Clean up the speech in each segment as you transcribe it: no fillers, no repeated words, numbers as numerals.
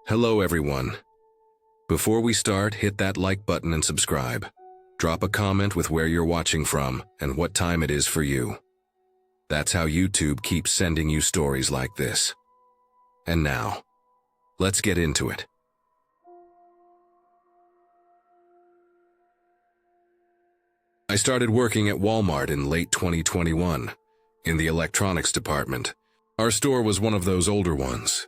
Hello everyone. Before we start, hit that like button and subscribe. Drop a comment with where you're watching from and what time it is for you. That's how YouTube keeps sending you stories like this. And now, let's get into it. I started working at Walmart in late 2021, in the electronics department. Our store was one of those older ones,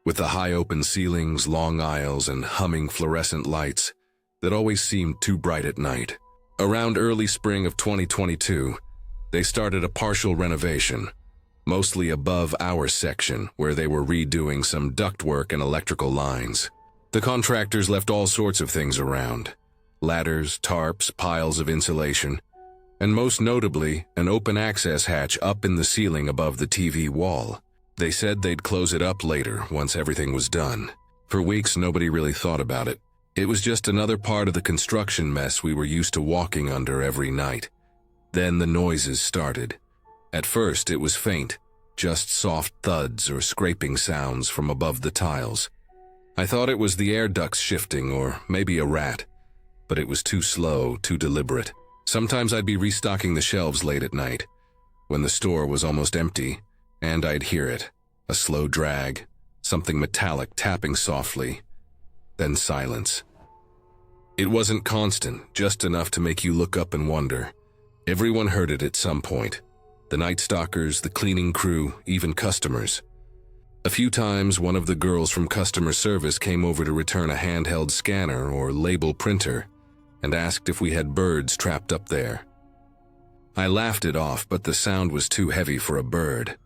with the high open ceilings, long aisles, and humming fluorescent lights that always seemed too bright at night. Around early spring of 2022, they started a partial renovation, mostly above our section, where they were redoing some ductwork and electrical lines. The contractors left all sorts of things around: ladders, tarps, piles of insulation, and most notably, an open access hatch up in the ceiling above the TV wall. They said they'd close it up later once everything was done. For weeks, nobody really thought about it. It was just another part of the construction mess we were used to walking under every night. Then the noises started. At first, it was faint, just soft thuds or scraping sounds from above the tiles. I thought it was the air ducts shifting or maybe a rat, but it was too slow, too deliberate. Sometimes I'd be restocking the shelves late at night, when the store was almost empty, and I'd hear it, a slow drag, something metallic tapping softly, then silence. It wasn't constant, just enough to make you look up and wonder. Everyone heard it at some point. The night stalkers, the cleaning crew, even customers. A few times, one of the girls from customer service came over to return a handheld scanner or label printer and asked if we had birds trapped up there. I laughed it off, but the sound was too heavy for a bird.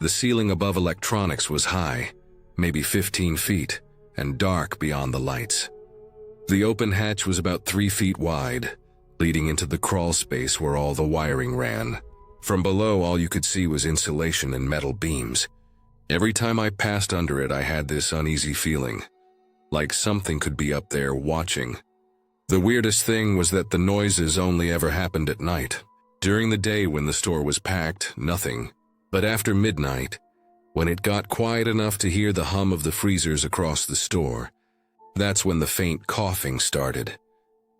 The ceiling above electronics was high, maybe 15 feet, and dark beyond the lights. The open hatch was about 3 feet wide, leading into the crawl space where all the wiring ran. From below, all you could see was insulation and metal beams. Every time I passed under it, I had this uneasy feeling, like something could be up there watching. The weirdest thing was that the noises only ever happened at night. During the day when the store was packed, nothing. But after midnight, when it got quiet enough to hear the hum of the freezers across the store, that's when the faint coughing started.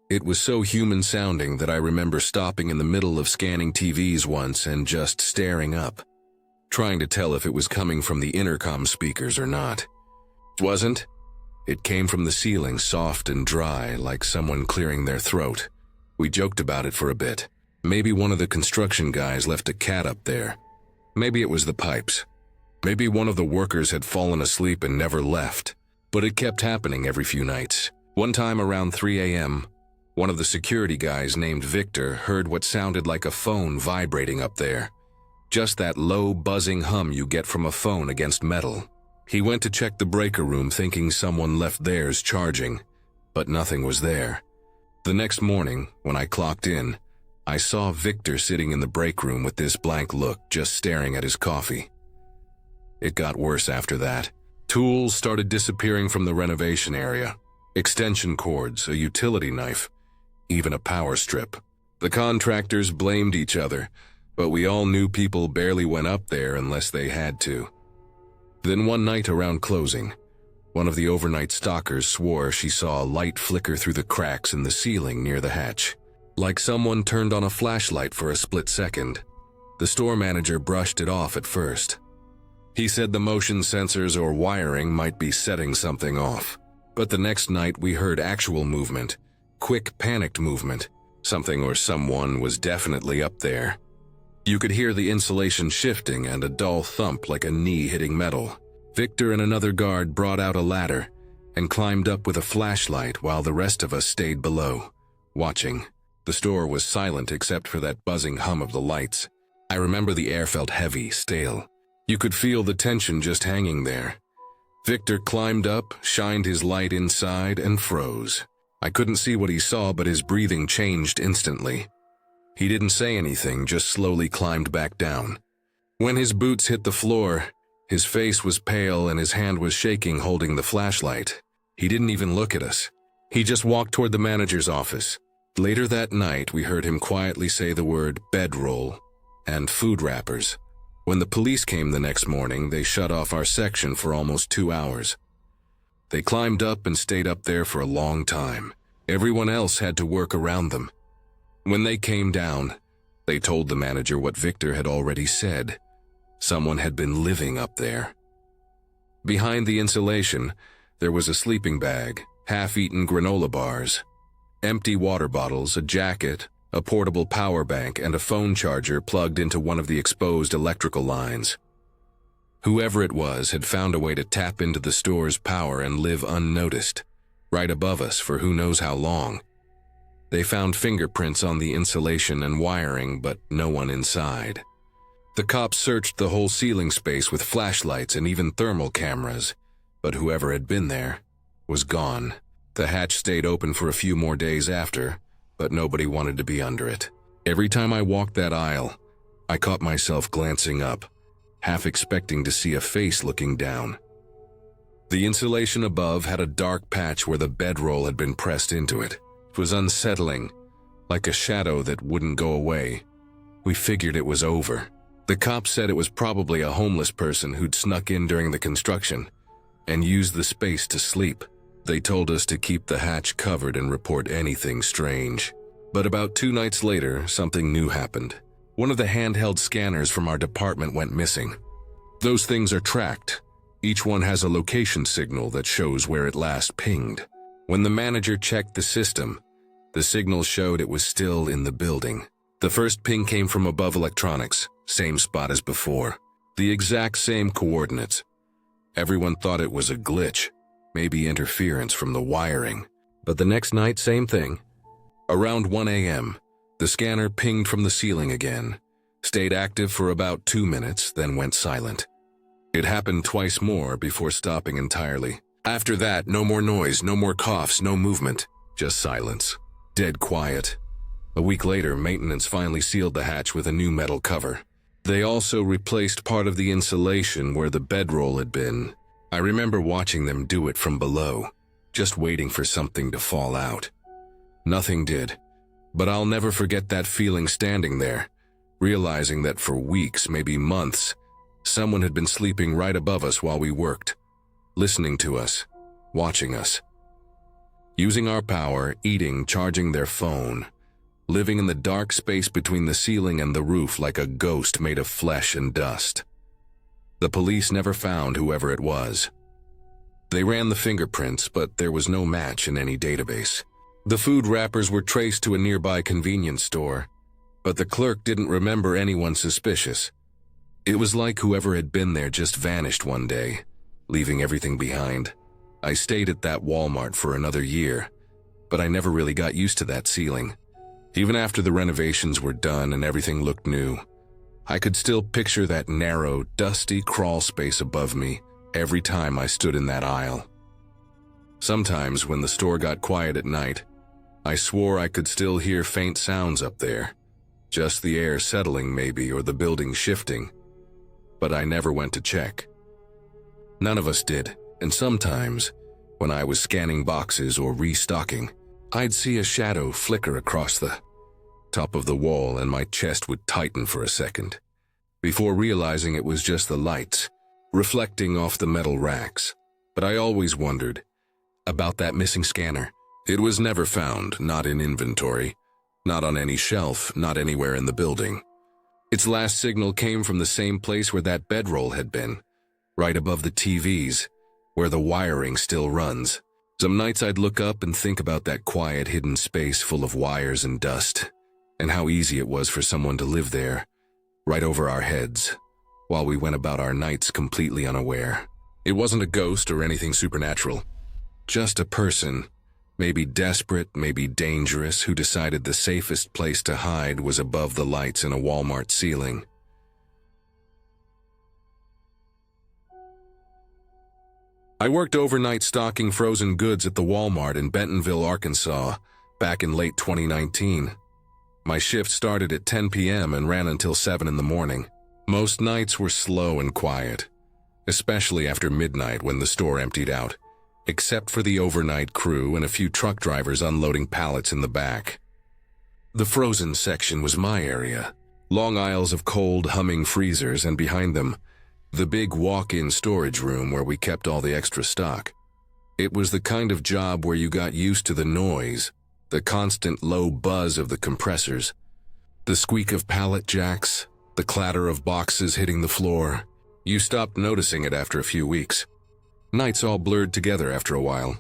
It was so human-sounding that I remember stopping in the middle of scanning TVs once and just staring up, trying to tell if it was coming from the intercom speakers or not. It wasn't. It came from the ceiling, soft and dry, like someone clearing their throat. We joked about it for a bit. Maybe one of the construction guys left a cat up there. Maybe it was the pipes. Maybe one of the workers had fallen asleep and never left. But it kept happening every few nights. One time around 3 a.m., one of the security guys named Victor heard what sounded like a phone vibrating up there. Just that low, buzzing hum you get from a phone against metal. He went to check the breaker room thinking someone left theirs charging, but nothing was there. The next morning, when I clocked in, I saw Victor sitting in the break room with this blank look, just staring at his coffee. It got worse after that. Tools started disappearing from the renovation area. Extension cords, a utility knife, even a power strip. The contractors blamed each other, but we all knew people barely went up there unless they had to. Then one night around closing, one of the overnight stalkers swore she saw a light flicker through the cracks in the ceiling near the hatch, like someone turned on a flashlight for a split second. The store manager brushed it off at first. He said the motion sensors or wiring might be setting something off. But the next night we heard actual movement, quick panicked movement. Something or someone was definitely up there. You could hear the insulation shifting and a dull thump like a knee hitting metal. Victor and another guard brought out a ladder and climbed up with a flashlight while the rest of us stayed below, watching. The store was silent except for that buzzing hum of the lights. I remember the air felt heavy, stale. You could feel the tension just hanging there. Victor climbed up, shined his light inside, and froze. I couldn't see what he saw, but his breathing changed instantly. He didn't say anything, just slowly climbed back down. When his boots hit the floor, his face was pale and his hand was shaking holding the flashlight. He didn't even look at us. He just walked toward the manager's office. Later that night, we heard him quietly say the word bedroll and food wrappers. When the police came the next morning, they shut off our section for almost 2 hours. They climbed up and stayed up there for a long time. Everyone else had to work around them. When they came down, they told the manager what Victor had already said. Someone had been living up there. Behind the insulation, there was a sleeping bag, half-eaten granola bars, empty water bottles, a jacket, a portable power bank, and a phone charger plugged into one of the exposed electrical lines. Whoever it was had found a way to tap into the store's power and live unnoticed, right above us for who knows how long. They found fingerprints on the insulation and wiring, but no one inside. The cops searched the whole ceiling space with flashlights and even thermal cameras, but whoever had been there was gone. The hatch stayed open for a few more days after, but nobody wanted to be under it. Every time I walked that aisle, I caught myself glancing up, half expecting to see a face looking down. The insulation above had a dark patch where the bedroll had been pressed into it. It was unsettling, like a shadow that wouldn't go away. We figured it was over. The cops said it was probably a homeless person who'd snuck in during the construction and used the space to sleep. They told us to keep the hatch covered and report anything strange. But about 2 nights later, something new happened. One of the handheld scanners from our department went missing. Those things are tracked. Each one has a location signal that shows where it last pinged. When the manager checked the system, the signal showed it was still in the building. The first ping came from above electronics, same spot as before. The exact same coordinates. Everyone thought it was a glitch, maybe interference from the wiring. But the next night, same thing. Around 1 a.m., the scanner pinged from the ceiling again, stayed active for about 2 minutes, then went silent. It happened twice more before stopping entirely. After that, no more noise, no more coughs, no movement, just silence. Dead quiet. A week later, maintenance finally sealed the hatch with a new metal cover. They also replaced part of the insulation where the bedroll had been. I remember watching them do it from below, just waiting for something to fall out. Nothing did, but I'll never forget that feeling standing there, realizing that for weeks, maybe months, someone had been sleeping right above us while we worked, listening to us, watching us. Using our power, eating, charging their phone, living in the dark space between the ceiling and the roof like a ghost made of flesh and dust. The police never found whoever it was. They ran the fingerprints, but there was no match in any database. The food wrappers were traced to a nearby convenience store, but the clerk didn't remember anyone suspicious. It was like whoever had been there just vanished one day, leaving everything behind. I stayed at that Walmart for another year, but I never really got used to that ceiling. Even after the renovations were done and everything looked new, I could still picture that narrow, dusty crawl space above me every time I stood in that aisle. Sometimes when the store got quiet at night, I swore I could still hear faint sounds up there, just the air settling maybe or the building shifting, but I never went to check. None of us did, and sometimes, when I was scanning boxes or restocking, I'd see a shadow flicker across the top of the wall and my chest would tighten for a second, before realizing it was just the lights, reflecting off the metal racks. But I always wondered about that missing scanner. It was never found, not in inventory, not on any shelf, not anywhere in the building. Its last signal came from the same place where that bedroll had been, right above the TVs, where the wiring still runs. Some nights I'd look up and think about that quiet, hidden space full of wires and dust, and how easy it was for someone to live there, right over our heads, while we went about our nights completely unaware. It wasn't a ghost or anything supernatural, just a person, maybe desperate, maybe dangerous, who decided the safest place to hide was above the lights in a Walmart ceiling. I worked overnight stocking frozen goods at the Walmart in Bentonville, Arkansas, back in late 2019. My shift started at 10 p.m. and ran until 7 in the morning. Most nights were slow and quiet, especially after midnight when the store emptied out, except for the overnight crew and a few truck drivers unloading pallets in the back. The frozen section was my area. Long aisles of cold, humming freezers, and behind them, the big walk-in storage room where we kept all the extra stock. It was the kind of job where you got used to the noise, the constant low buzz of the compressors, the squeak of pallet jacks, the clatter of boxes hitting the floor. You stopped noticing it after a few weeks. Nights all blurred together after a while.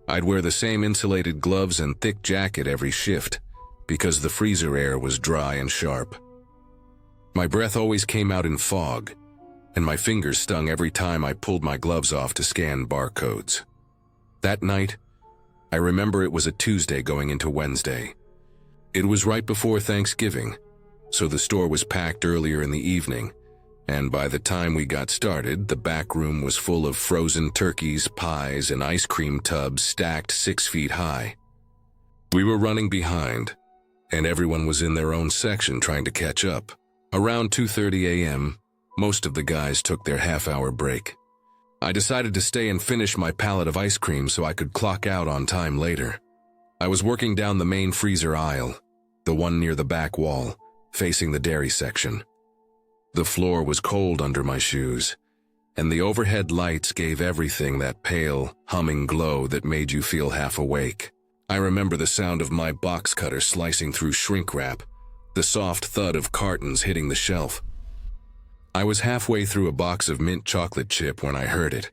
I'd wear the same insulated gloves and thick jacket every shift because the freezer air was dry and sharp. My breath always came out in fog, and my fingers stung every time I pulled my gloves off to scan barcodes. That night, I remember it was a Tuesday going into Wednesday. It was right before Thanksgiving, so the store was packed earlier in the evening, and by the time we got started, the back room was full of frozen turkeys, pies, and ice cream tubs stacked 6 feet high. We were running behind, and everyone was in their own section trying to catch up. Around 2:30 a.m., most of the guys took their half-hour break. I decided to stay and finish my pallet of ice cream so I could clock out on time later. I was working down the main freezer aisle, the one near the back wall, facing the dairy section. The floor was cold under my shoes, and the overhead lights gave everything that pale, humming glow that made you feel half awake. I remember the sound of my box cutter slicing through shrink wrap, the soft thud of cartons hitting the shelf. I was halfway through a box of mint chocolate chip when I heard it.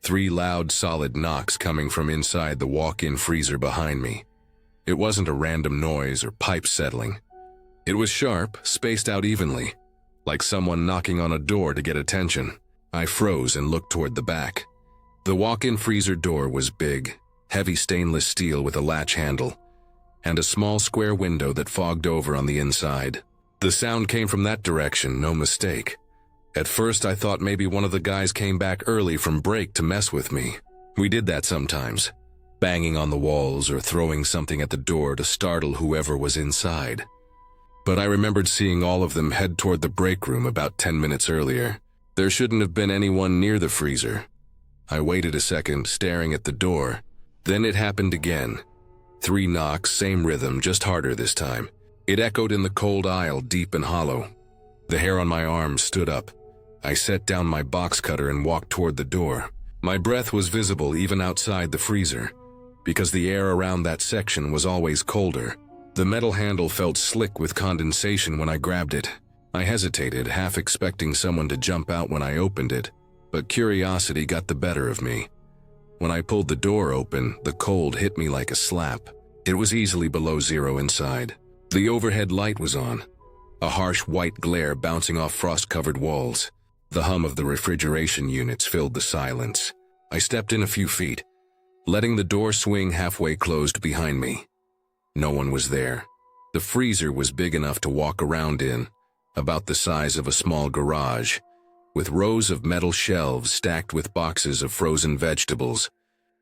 3 loud, solid knocks coming from inside the walk-in freezer behind me. It wasn't a random noise or pipe settling. It was sharp, spaced out evenly, like someone knocking on a door to get attention. I froze and looked toward the back. The walk-in freezer door was big, heavy stainless steel with a latch handle, and a small square window that fogged over on the inside. The sound came from that direction, no mistake. At first I thought maybe one of the guys came back early from break to mess with me. We did that sometimes, banging on the walls or throwing something at the door to startle whoever was inside. But I remembered seeing all of them head toward the break room about 10 minutes earlier. There shouldn't have been anyone near the freezer. I waited a second, staring at the door. Then it happened again. 3 knocks, same rhythm, just harder this time. It echoed in the cold aisle, deep and hollow. The hair on my arm stood up. I set down my box cutter and walked toward the door. My breath was visible even outside the freezer, because the air around that section was always colder. The metal handle felt slick with condensation when I grabbed it. I hesitated, half expecting someone to jump out when I opened it, but curiosity got the better of me. When I pulled the door open, the cold hit me like a slap. It was easily below 0 inside. The overhead light was on, a harsh white glare bouncing off frost-covered walls. The hum of the refrigeration units filled the silence. I stepped in a few feet, letting the door swing halfway closed behind me. No one was there. The freezer was big enough to walk around in, about the size of a small garage, with rows of metal shelves stacked with boxes of frozen vegetables,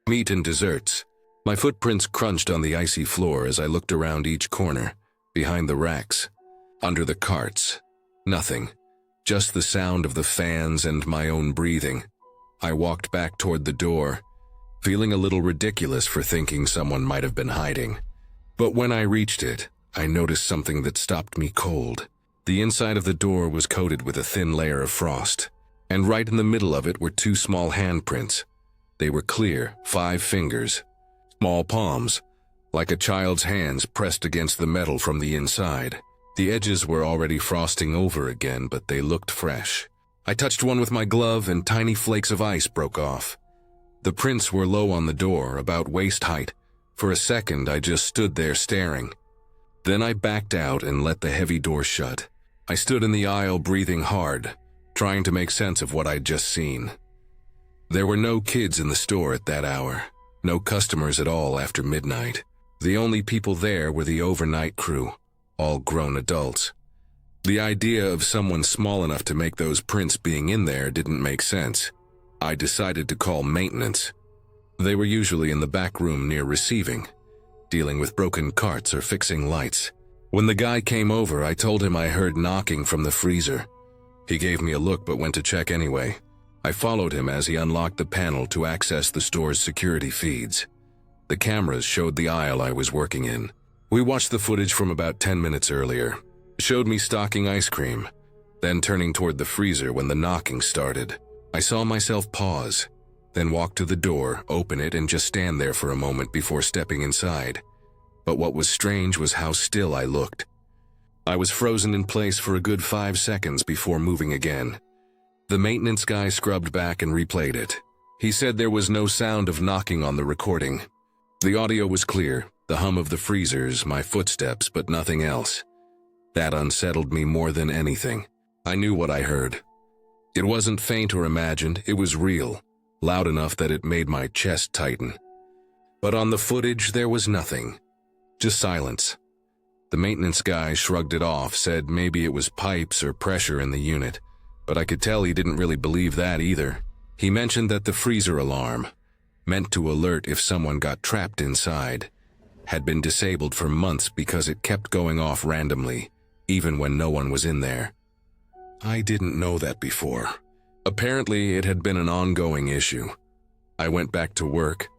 meat and desserts. My footprints crunched on the icy floor as I looked around each corner, behind the racks, under the carts. Nothing. Just the sound of the fans and my own breathing. I walked back toward the door, feeling a little ridiculous for thinking someone might have been hiding. But when I reached it, I noticed something that stopped me cold. The inside of the door was coated with a thin layer of frost, and right in the middle of it were 2 small handprints. They were clear, 5 fingers, small palms, like a child's hands pressed against the metal from the inside. The edges were already frosting over again, but they looked fresh. I touched one with my glove and tiny flakes of ice broke off. The prints were low on the door, about waist height. For a second, I just stood there staring. Then I backed out and let the heavy door shut. I stood in the aisle breathing hard, trying to make sense of what I'd just seen. There were no kids in the store at that hour, no customers at all after midnight. The only people there were the overnight crew, all grown adults. The idea of someone small enough to make those prints being in there didn't make sense. I decided to call maintenance. They were usually in the back room near receiving, dealing with broken carts or fixing lights. When the guy came over, I told him I heard knocking from the freezer. He gave me a look but went to check anyway. I followed him as he unlocked the panel to access the store's security feeds. The cameras showed the aisle I was working in. We watched the footage from about 10 minutes earlier. It showed me stocking ice cream, then turning toward the freezer when the knocking started. I saw myself pause, then walk to the door, open it, and just stand there for a moment before stepping inside. But what was strange was how still I looked. I was frozen in place for a good 5 seconds before moving again. The maintenance guy scrubbed back and replayed it. He said there was no sound of knocking on the recording. The audio was clear, the hum of the freezers, my footsteps, but nothing else. That unsettled me more than anything. I knew what I heard. It wasn't faint or imagined, it was real, loud enough that it made my chest tighten. But on the footage there was nothing, just silence. The maintenance guy shrugged it off, said maybe it was pipes or pressure in the unit, but I could tell he didn't really believe that either. He mentioned that the freezer alarm, meant to alert if someone got trapped inside, had been disabled for months because it kept going off randomly, even when no one was in there. I didn't know that before. Apparently, it had been an ongoing issue. I went back to work,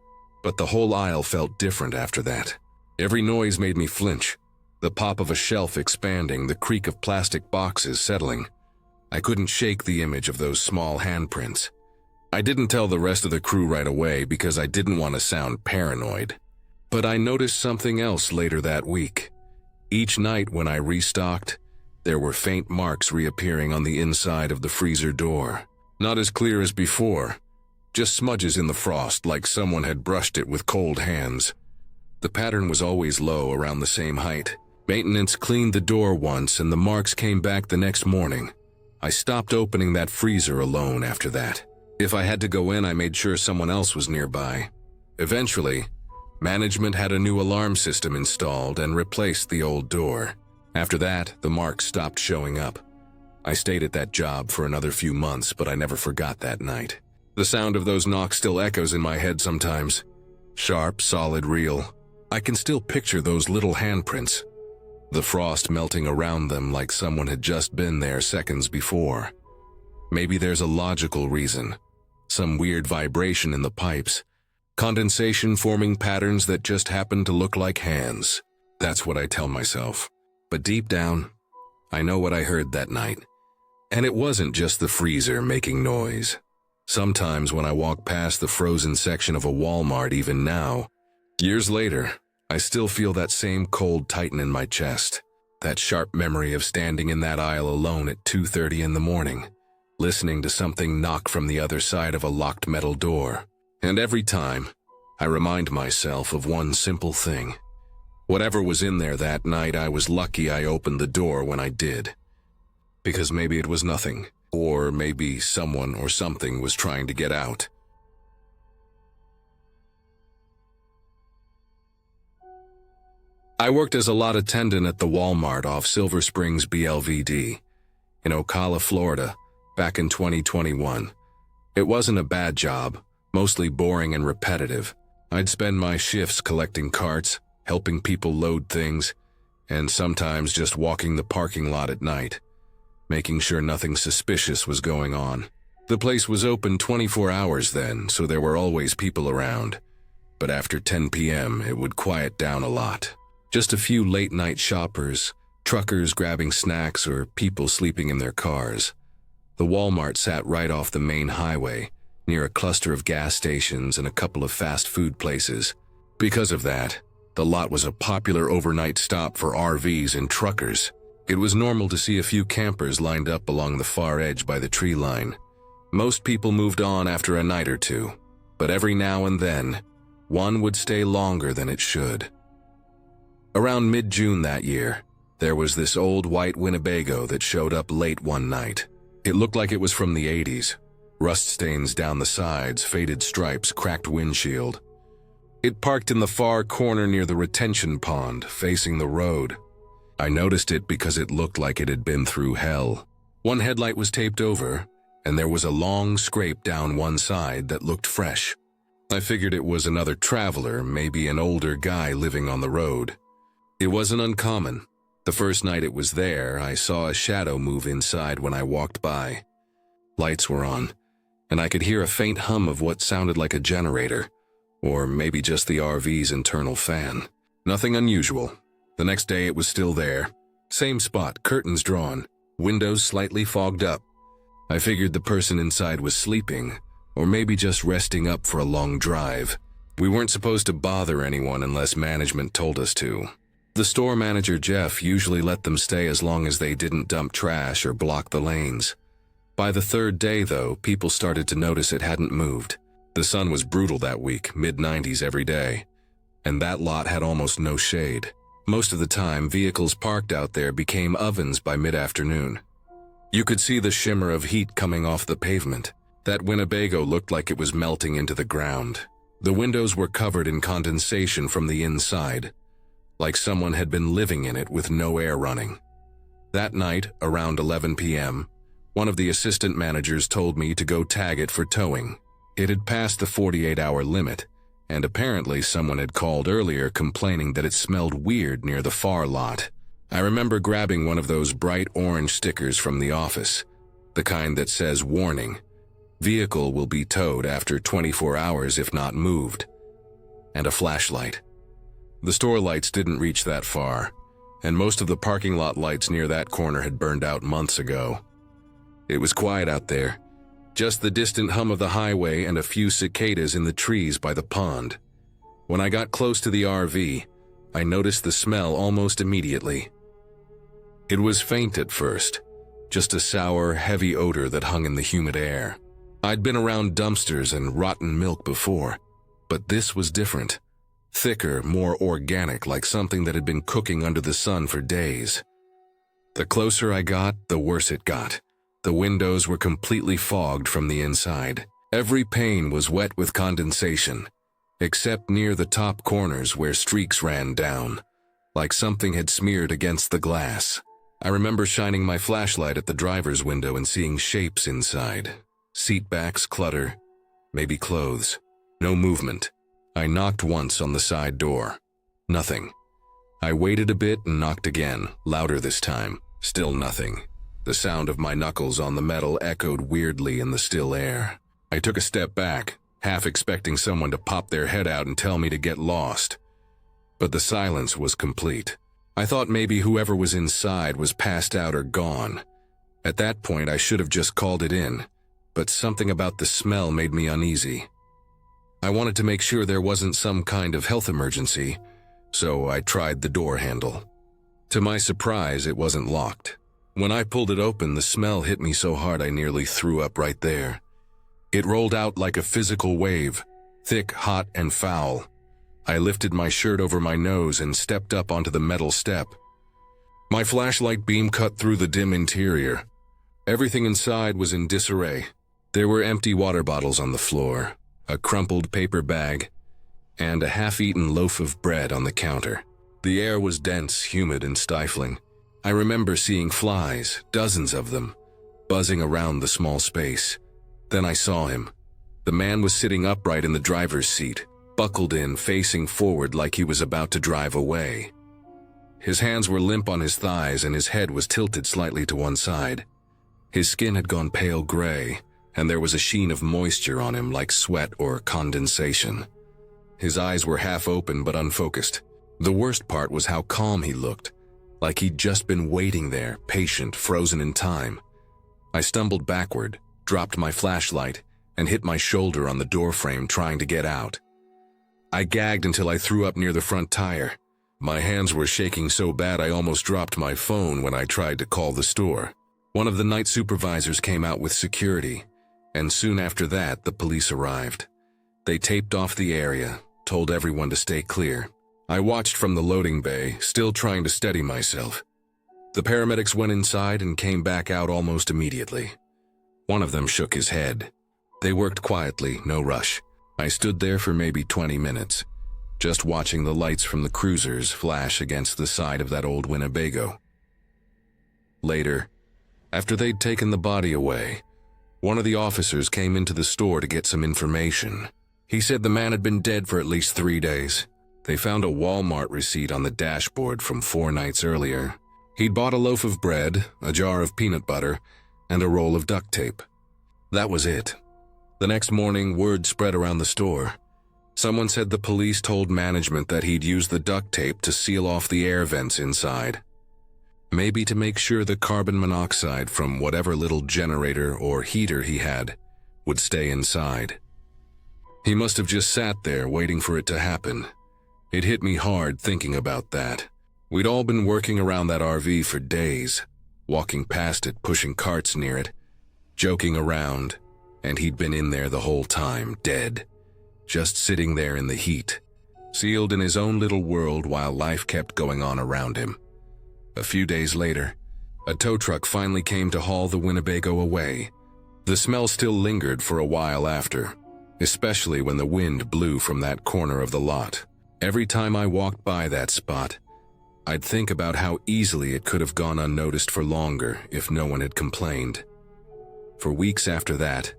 but the whole aisle felt different after that. Every noise made me flinch. The pop of a shelf expanding, the creak of plastic boxes settling. I couldn't shake the image of those small handprints. I didn't tell the rest of the crew right away because I didn't want to sound paranoid. But I noticed something else later that week. Each night when I restocked, there were faint marks reappearing on the inside of the freezer door. Not as clear as before, just smudges in the frost like someone had brushed it with cold hands. The pattern was always low, around the same height. Maintenance cleaned the door once and the marks came back the next morning. I stopped opening that freezer alone after that. If I had to go in, I made sure someone else was nearby. Eventually, management had a new alarm system installed and replaced the old door. After that, the marks stopped showing up. I stayed at that job for another few months, but I never forgot that night. The sound of those knocks still echoes in my head sometimes. Sharp, solid, real. I can still picture those little handprints. The frost melting around them like someone had just been there seconds before. Maybe there's a logical reason. Some weird vibration in the pipes. Condensation forming patterns that just happen to look like hands. That's what I tell myself. But deep down, I know what I heard that night. And it wasn't just the freezer making noise. Sometimes when I walk past the frozen section of a Walmart even now, years later, I still feel that same cold tighten in my chest. That sharp memory of standing in that aisle alone at 2:30 in the morning, listening to something knock from the other side of a locked metal door. And every time, I remind myself of one simple thing. Whatever was in there that night, I was lucky I opened the door when I did. Because maybe it was nothing, or maybe someone or something was trying to get out. I worked as a lot attendant at the Walmart off Silver Springs BLVD in Ocala, Florida, back in 2021. It wasn't a bad job, mostly boring and repetitive. I'd spend my shifts collecting carts, helping people load things, and sometimes just walking the parking lot at night, making sure nothing suspicious was going on. The place was open 24 hours then, so there were always people around. But after 10 p.m., it would quiet down a lot. Just a few late-night shoppers, truckers grabbing snacks, or people sleeping in their cars. The Walmart sat right off the main highway, near a cluster of gas stations and a couple of fast food places. Because of that, the lot was a popular overnight stop for RVs and truckers. It was normal to see a few campers lined up along the far edge by the tree line. Most people moved on after a night or two, but every now and then, one would stay longer than it should. Around mid-June that year, there was this old white Winnebago that showed up late one night. It looked like it was from the 80s. Rust stains down the sides, faded stripes, cracked windshield. It parked in the far corner near the retention pond, facing the road. I noticed it because it looked like it had been through hell. One headlight was taped over, and there was a long scrape down one side that looked fresh. I figured it was another traveler, maybe an older guy living on the road. It wasn't uncommon. The first night it was there, I saw a shadow move inside when I walked by. Lights were on, and I could hear a faint hum of what sounded like a generator, or maybe just the RV's internal fan. Nothing unusual. The next day it was still there. Same spot, curtains drawn, windows slightly fogged up. I figured the person inside was sleeping, or maybe just resting up for a long drive. We weren't supposed to bother anyone unless management told us to. The store manager, Jeff, usually let them stay as long as they didn't dump trash or block the lanes. By the third day, though, people started to notice it hadn't moved. The sun was brutal that week, mid-90s every day, and that lot had almost no shade. Most of the time, vehicles parked out there became ovens by mid-afternoon. You could see the shimmer of heat coming off the pavement. That Winnebago looked like it was melting into the ground. The windows were covered in condensation from the inside, like someone had been living in it with no air running. That night, around 11 p.m., one of the assistant managers told me to go tag it for towing. It had passed the 48-hour limit, and apparently someone had called earlier complaining that it smelled weird near the far lot. I remember grabbing one of those bright orange stickers from the office, the kind that says, "Warning, vehicle will be towed after 24 hours if not moved," and a flashlight. The store lights didn't reach that far, and most of the parking lot lights near that corner had burned out months ago. It was quiet out there, just the distant hum of the highway and a few cicadas in the trees by the pond. When I got close to the RV, I noticed the smell almost immediately. It was faint at first, just a sour, heavy odor that hung in the humid air. I'd been around dumpsters and rotten milk before, but this was different. Thicker, more organic, like something that had been cooking under the sun for days. The closer I got, the worse it got. The windows were completely fogged from the inside. Every pane was wet with condensation, except near the top corners where streaks ran down, like something had smeared against the glass. I remember shining my flashlight at the driver's window and seeing shapes inside. Seat backs, clutter, maybe clothes. No movement. I knocked once on the side door. Nothing. I waited a bit and knocked again, louder this time. Still nothing. The sound of my knuckles on the metal echoed weirdly in the still air. I took a step back, half expecting someone to pop their head out and tell me to get lost. But the silence was complete. I thought maybe whoever was inside was passed out or gone. At that point, I should have just called it in, but something about the smell made me uneasy. I wanted to make sure there wasn't some kind of health emergency, so I tried the door handle. To my surprise, it wasn't locked. When I pulled it open, the smell hit me so hard I nearly threw up right there. It rolled out like a physical wave, thick, hot, and foul. I lifted my shirt over my nose and stepped up onto the metal step. My flashlight beam cut through the dim interior. Everything inside was in disarray. There were empty water bottles on the floor, a crumpled paper bag, and a half-eaten loaf of bread on the counter. The air was dense, humid, and stifling. I remember seeing flies, dozens of them, buzzing around the small space. Then I saw him. The man was sitting upright in the driver's seat, buckled in, facing forward like he was about to drive away. His hands were limp on his thighs and his head was tilted slightly to one side. His skin had gone pale gray, and there was a sheen of moisture on him like sweat or condensation. His eyes were half open but unfocused. The worst part was how calm he looked, like he'd just been waiting there, patient, frozen in time. I stumbled backward, dropped my flashlight, and hit my shoulder on the doorframe trying to get out. I gagged until I threw up near the front tire. My hands were shaking so bad I almost dropped my phone when I tried to call the store. One of the night supervisors came out with security, and soon after that, the police arrived. They taped off the area, told everyone to stay clear. I watched from the loading bay, still trying to steady myself. The paramedics went inside and came back out almost immediately. One of them shook his head. They worked quietly, no rush. I stood there for maybe 20 minutes, just watching the lights from the cruisers flash against the side of that old Winnebago. Later, after they'd taken the body away, one of the officers came into the store to get some information. He said the man had been dead for at least 3 days. They found a Walmart receipt on the dashboard from 4 nights earlier. He'd bought a loaf of bread, a jar of peanut butter, and a roll of duct tape. That was it. The next morning, word spread around the store. Someone said the police told management that he'd used the duct tape to seal off the air vents inside. Maybe to make sure the carbon monoxide from whatever little generator or heater he had would stay inside. He must have just sat there waiting for it to happen. It hit me hard thinking about that. We'd all been working around that RV for days, walking past it, pushing carts near it, joking around, and he'd been in there the whole time, dead, just sitting there in the heat, sealed in his own little world while life kept going on around him. A few days later, a tow truck finally came to haul the Winnebago away. The smell still lingered for a while after, especially when the wind blew from that corner of the lot. Every time I walked by that spot, I'd think about how easily it could have gone unnoticed for longer if no one had complained. For weeks after that,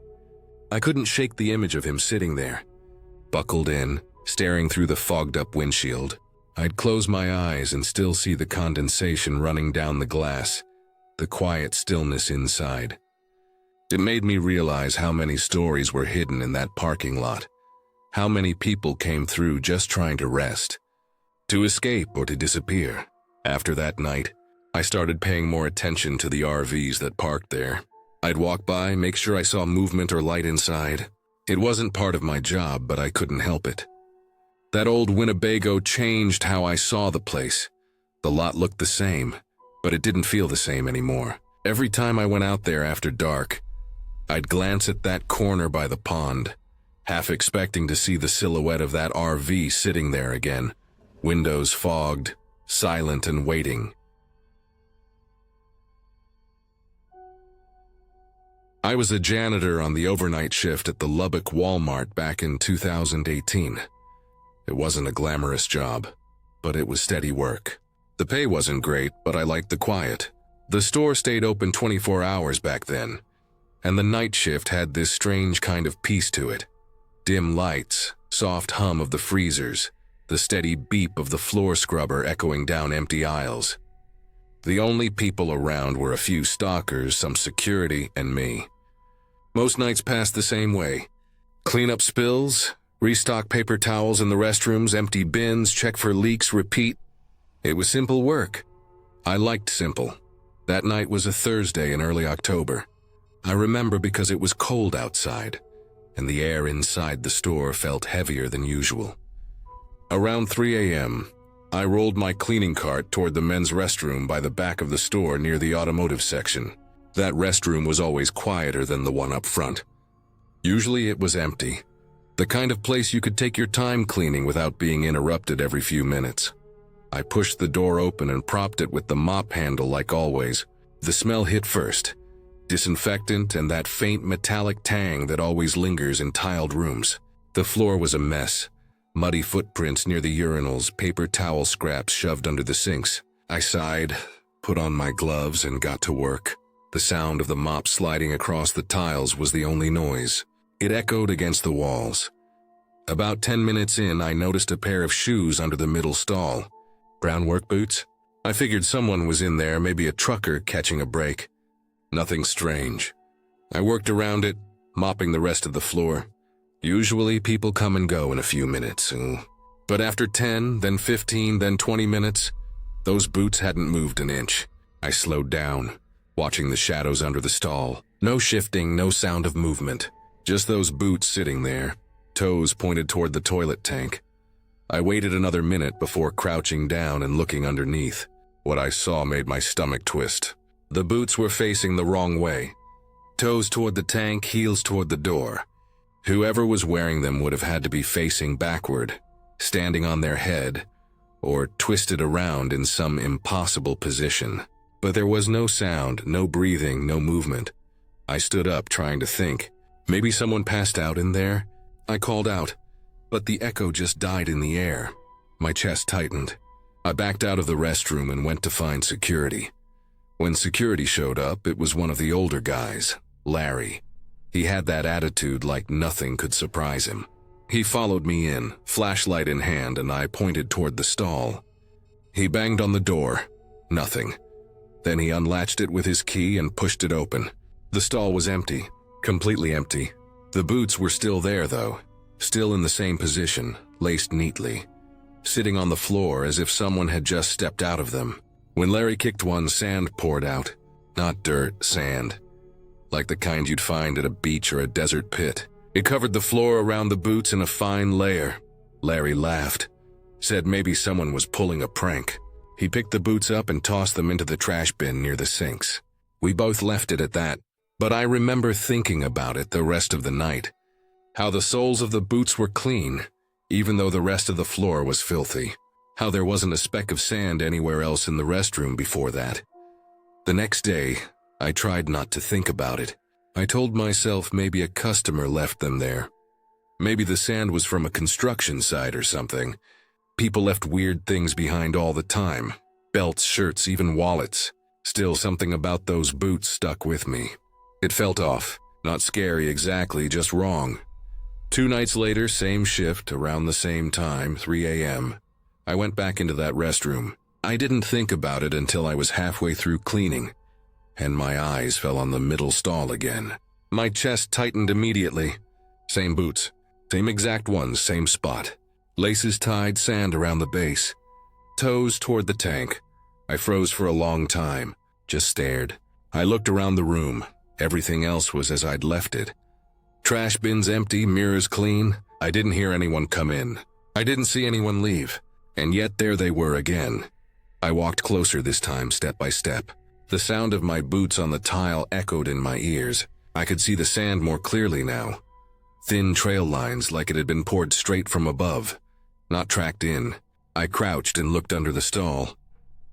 I couldn't shake the image of him sitting there, buckled in, staring through the fogged-up windshield. I'd close my eyes and still see the condensation running down the glass, the quiet stillness inside. It made me realize how many stories were hidden in that parking lot, how many people came through just trying to rest, to escape or to disappear. After that night, I started paying more attention to the RVs that parked there. I'd walk by, make sure I saw movement or light inside. It wasn't part of my job, but I couldn't help it. That old Winnebago changed how I saw the place. The lot looked the same, but it didn't feel the same anymore. Every time I went out there after dark, I'd glance at that corner by the pond, half expecting to see the silhouette of that RV sitting there again, windows fogged, silent and waiting. I was a janitor on the overnight shift at the Lubbock Walmart back in 2018. It wasn't a glamorous job, but it was steady work. The pay wasn't great, but I liked the quiet. The store stayed open 24 hours back then, and the night shift had this strange kind of peace to it. Dim lights, soft hum of the freezers, the steady beep of the floor scrubber echoing down empty aisles. The only people around were a few stalkers, some security, and me. Most nights passed the same way. Clean up spills, restock paper towels in the restrooms, empty bins, check for leaks, repeat. It was simple work. I liked simple. That night was a Thursday in early October. I remember because it was cold outside, and the air inside the store felt heavier than usual. Around 3 a.m., I rolled my cleaning cart toward the men's restroom by the back of the store near the automotive section. That restroom was always quieter than the one up front. Usually it was empty, the kind of place you could take your time cleaning without being interrupted every few minutes. I pushed the door open and propped it with the mop handle like always. The smell hit first. Disinfectant and that faint metallic tang that always lingers in tiled rooms. The floor was a mess. Muddy footprints near the urinals, paper towel scraps shoved under the sinks. I sighed, put on my gloves, and got to work. The sound of the mop sliding across the tiles was the only noise. It echoed against the walls. About 10 minutes in, I noticed a pair of shoes under the middle stall. Brown work boots? I figured someone was in there, maybe a trucker catching a break. Nothing strange. I worked around it, mopping the rest of the floor. Usually people come and go in a few minutes, but after 10, then 15, then 20 minutes, those boots hadn't moved an inch. I slowed down, watching the shadows under the stall. No shifting, no sound of movement. Just those boots sitting there, toes pointed toward the toilet tank. I waited another minute before crouching down and looking underneath. What I saw made my stomach twist. The boots were facing the wrong way. Toes toward the tank, heels toward the door. Whoever was wearing them would have had to be facing backward, standing on their head, or twisted around in some impossible position. But there was no sound, no breathing, no movement. I stood up, trying to think. Maybe someone passed out in there? I called out, but the echo just died in the air. My chest tightened. I backed out of the restroom and went to find security. When security showed up, it was one of the older guys, Larry. He had that attitude like nothing could surprise him. He followed me in, flashlight in hand, and I pointed toward the stall. He banged on the door. Nothing. Then he unlatched it with his key and pushed it open. The stall was empty, completely empty. The boots were still there, though, still in the same position, laced neatly, sitting on the floor as if someone had just stepped out of them. When Larry kicked one, sand poured out. Not dirt, sand. like the kind you'd find at a beach or a desert pit. It covered the floor around the boots in a fine layer. Larry laughed, said maybe someone was pulling a prank. He picked the boots up and tossed them into the trash bin near the sinks. We both left it at that, but I remember thinking about it the rest of the night. How the soles of the boots were clean, even though the rest of the floor was filthy. How there wasn't a speck of sand anywhere else in the restroom before that. The next day, I tried not to think about it. I told myself maybe a customer left them there. Maybe the sand was from a construction site or something. People left weird things behind all the time. Belts, shirts, even wallets. Still, something about those boots stuck with me. It felt off. Not scary exactly, just wrong. 2 nights later, same shift, around the same time, 3 a.m. I went back into that restroom. I didn't think about it until I was halfway through cleaning, and my eyes fell on the middle stall again. My chest tightened immediately. Same boots. Same exact ones, same spot. Laces tied, sand around the base. Toes toward the tank. I froze for a long time, just stared. I looked around the room. Everything else was as I'd left it. Trash bins empty, mirrors clean. I didn't hear anyone come in. I didn't see anyone leave. And yet there they were again. I walked closer this time, step by step. The sound of my boots on the tile echoed in my ears. I could see the sand more clearly now. Thin trail lines like it had been poured straight from above. Not tracked in. I crouched and looked under the stall.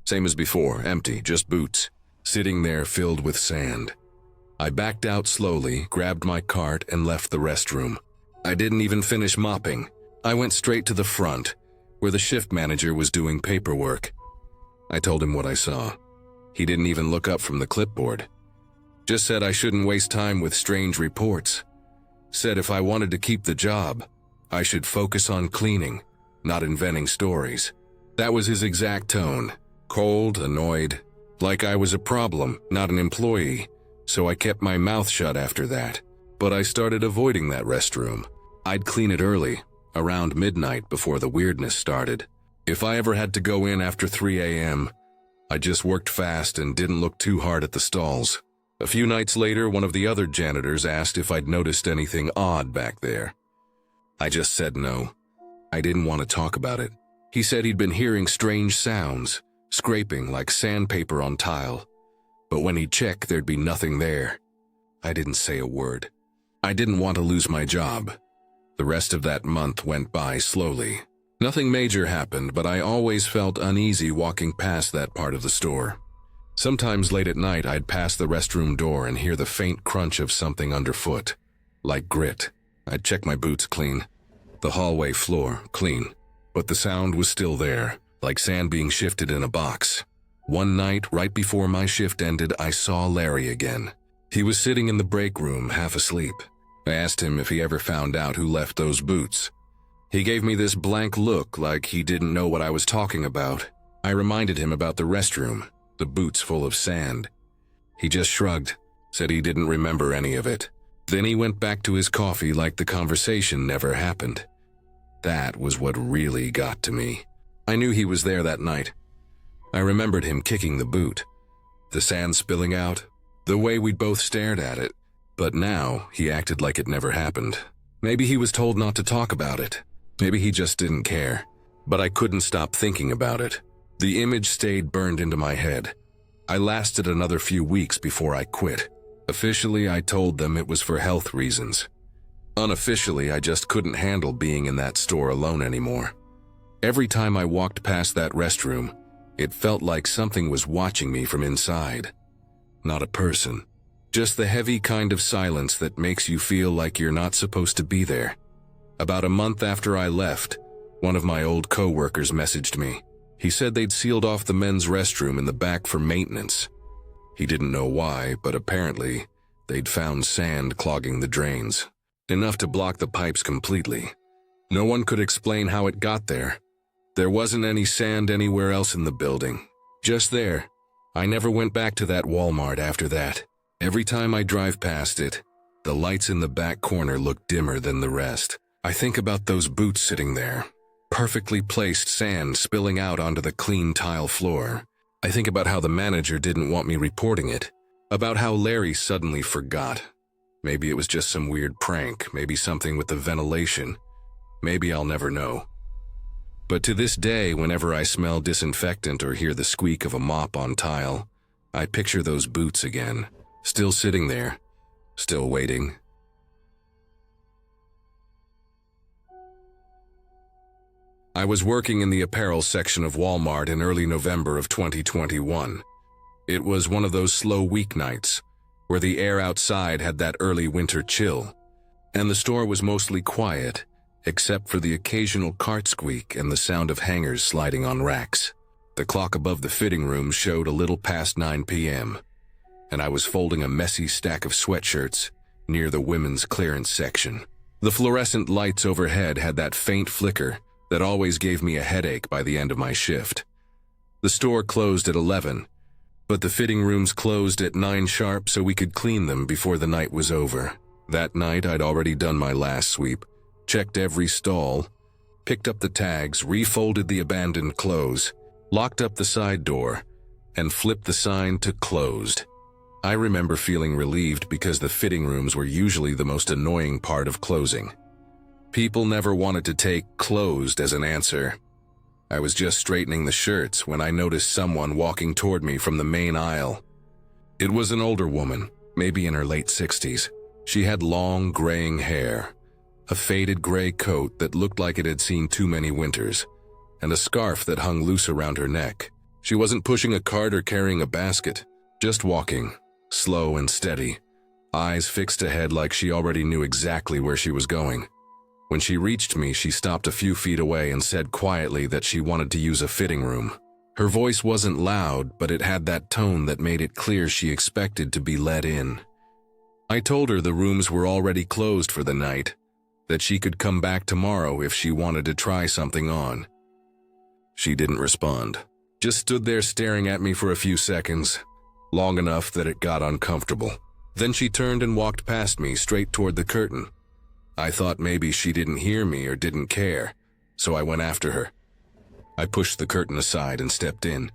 Same as before, empty, just boots. Sitting there filled with sand. I backed out slowly, grabbed my cart, and left the restroom. I didn't even finish mopping. I went straight to the front, where the shift manager was doing paperwork. I told him what I saw. He didn't even look up from the clipboard. Just said I shouldn't waste time with strange reports. Said if I wanted to keep the job, I should focus on cleaning, not inventing stories. That was his exact tone. Cold, annoyed, like I was a problem, not an employee. So I kept my mouth shut after that. But I started avoiding that restroom. I'd clean it early, around midnight before the weirdness started. If I ever had to go in after 3 a.m., I just worked fast and didn't look too hard at the stalls. A few nights later, one of the other janitors asked if I'd noticed anything odd back there. I just said no. I didn't want to talk about it. He said he'd been hearing strange sounds, scraping like sandpaper on tile. But when he'd check, there'd be nothing there. I didn't say a word. I didn't want to lose my job. The rest of that month went by slowly. Nothing major happened, but I always felt uneasy walking past that part of the store. Sometimes late at night, I'd pass the restroom door and hear the faint crunch of something underfoot, like grit. I'd check my boots clean. The hallway floor, clean. But the sound was still there, like sand being shifted in a box. One night, right before my shift ended, I saw Larry again. He was sitting in the break room, half asleep. I asked him if he ever found out who left those boots. He gave me this blank look like he didn't know what I was talking about. I reminded him about the restroom, the boots full of sand. He just shrugged, said he didn't remember any of it. Then he went back to his coffee like the conversation never happened. That was what really got to me. I knew he was there that night. I remembered him kicking the boot, the sand spilling out, the way we'd both stared at it. But now he acted like it never happened. Maybe he was told not to talk about it. Maybe he just didn't care. But I couldn't stop thinking about it. The image stayed burned into my head. I lasted another few weeks before I quit. Officially, I told them it was for health reasons. Unofficially, I just couldn't handle being in that store alone anymore. Every time I walked past that restroom, it felt like something was watching me from inside. Not a person. Just the heavy kind of silence that makes you feel like you're not supposed to be there. About a month after I left, one of my old co-workers messaged me. He said they'd sealed off the men's restroom in the back for maintenance. He didn't know why, but apparently, they'd found sand clogging the drains. Enough to block the pipes completely. No one could explain how it got there. There wasn't any sand anywhere else in the building. Just there. I never went back to that Walmart after that. Every time I drive past it, the lights in the back corner look dimmer than the rest. I think about those boots sitting there, perfectly placed sand spilling out onto the clean tile floor. I think about how the manager didn't want me reporting it. About how Larry suddenly forgot. Maybe it was just some weird prank, maybe something with the ventilation. Maybe I'll never know. But to this day, whenever I smell disinfectant or hear the squeak of a mop on tile, I picture those boots again, still sitting there, still waiting. I was working in the apparel section of Walmart in early November of 2021. It was one of those slow weeknights, where the air outside had that early winter chill, and the store was mostly quiet, except for the occasional cart squeak and the sound of hangers sliding on racks. The clock above the fitting room showed a little past 9 p.m., and I was folding a messy stack of sweatshirts near the women's clearance section. The fluorescent lights overhead had that faint flicker that always gave me a headache by the end of my shift. The store closed at 11, but the fitting rooms closed at 9 sharp so we could clean them before the night was over. That night, I'd already done my last sweep, checked every stall, picked up the tags, refolded the abandoned clothes, locked up the side door, and flipped the sign to closed. I remember feeling relieved because the fitting rooms were usually the most annoying part of closing. People never wanted to take closed as an answer. I was just straightening the shirts when I noticed someone walking toward me from the main aisle. It was an older woman, maybe in her late 60s. She had long, graying hair, a faded gray coat that looked like it had seen too many winters, and a scarf that hung loose around her neck. She wasn't pushing a cart or carrying a basket, just walking, slow and steady, eyes fixed ahead like she already knew exactly where she was going. When she reached me, she stopped a few feet away and said quietly that she wanted to use a fitting room. Her voice wasn't loud, but it had that tone that made it clear she expected to be let in. I told her the rooms were already closed for the night, that she could come back tomorrow if she wanted to try something on. She didn't respond, just stood there staring at me for a few seconds, long enough that it got uncomfortable. Then she turned and walked past me straight toward the curtain. I thought maybe she didn't hear me or didn't care, so I went after her. I pushed the curtain aside and stepped in.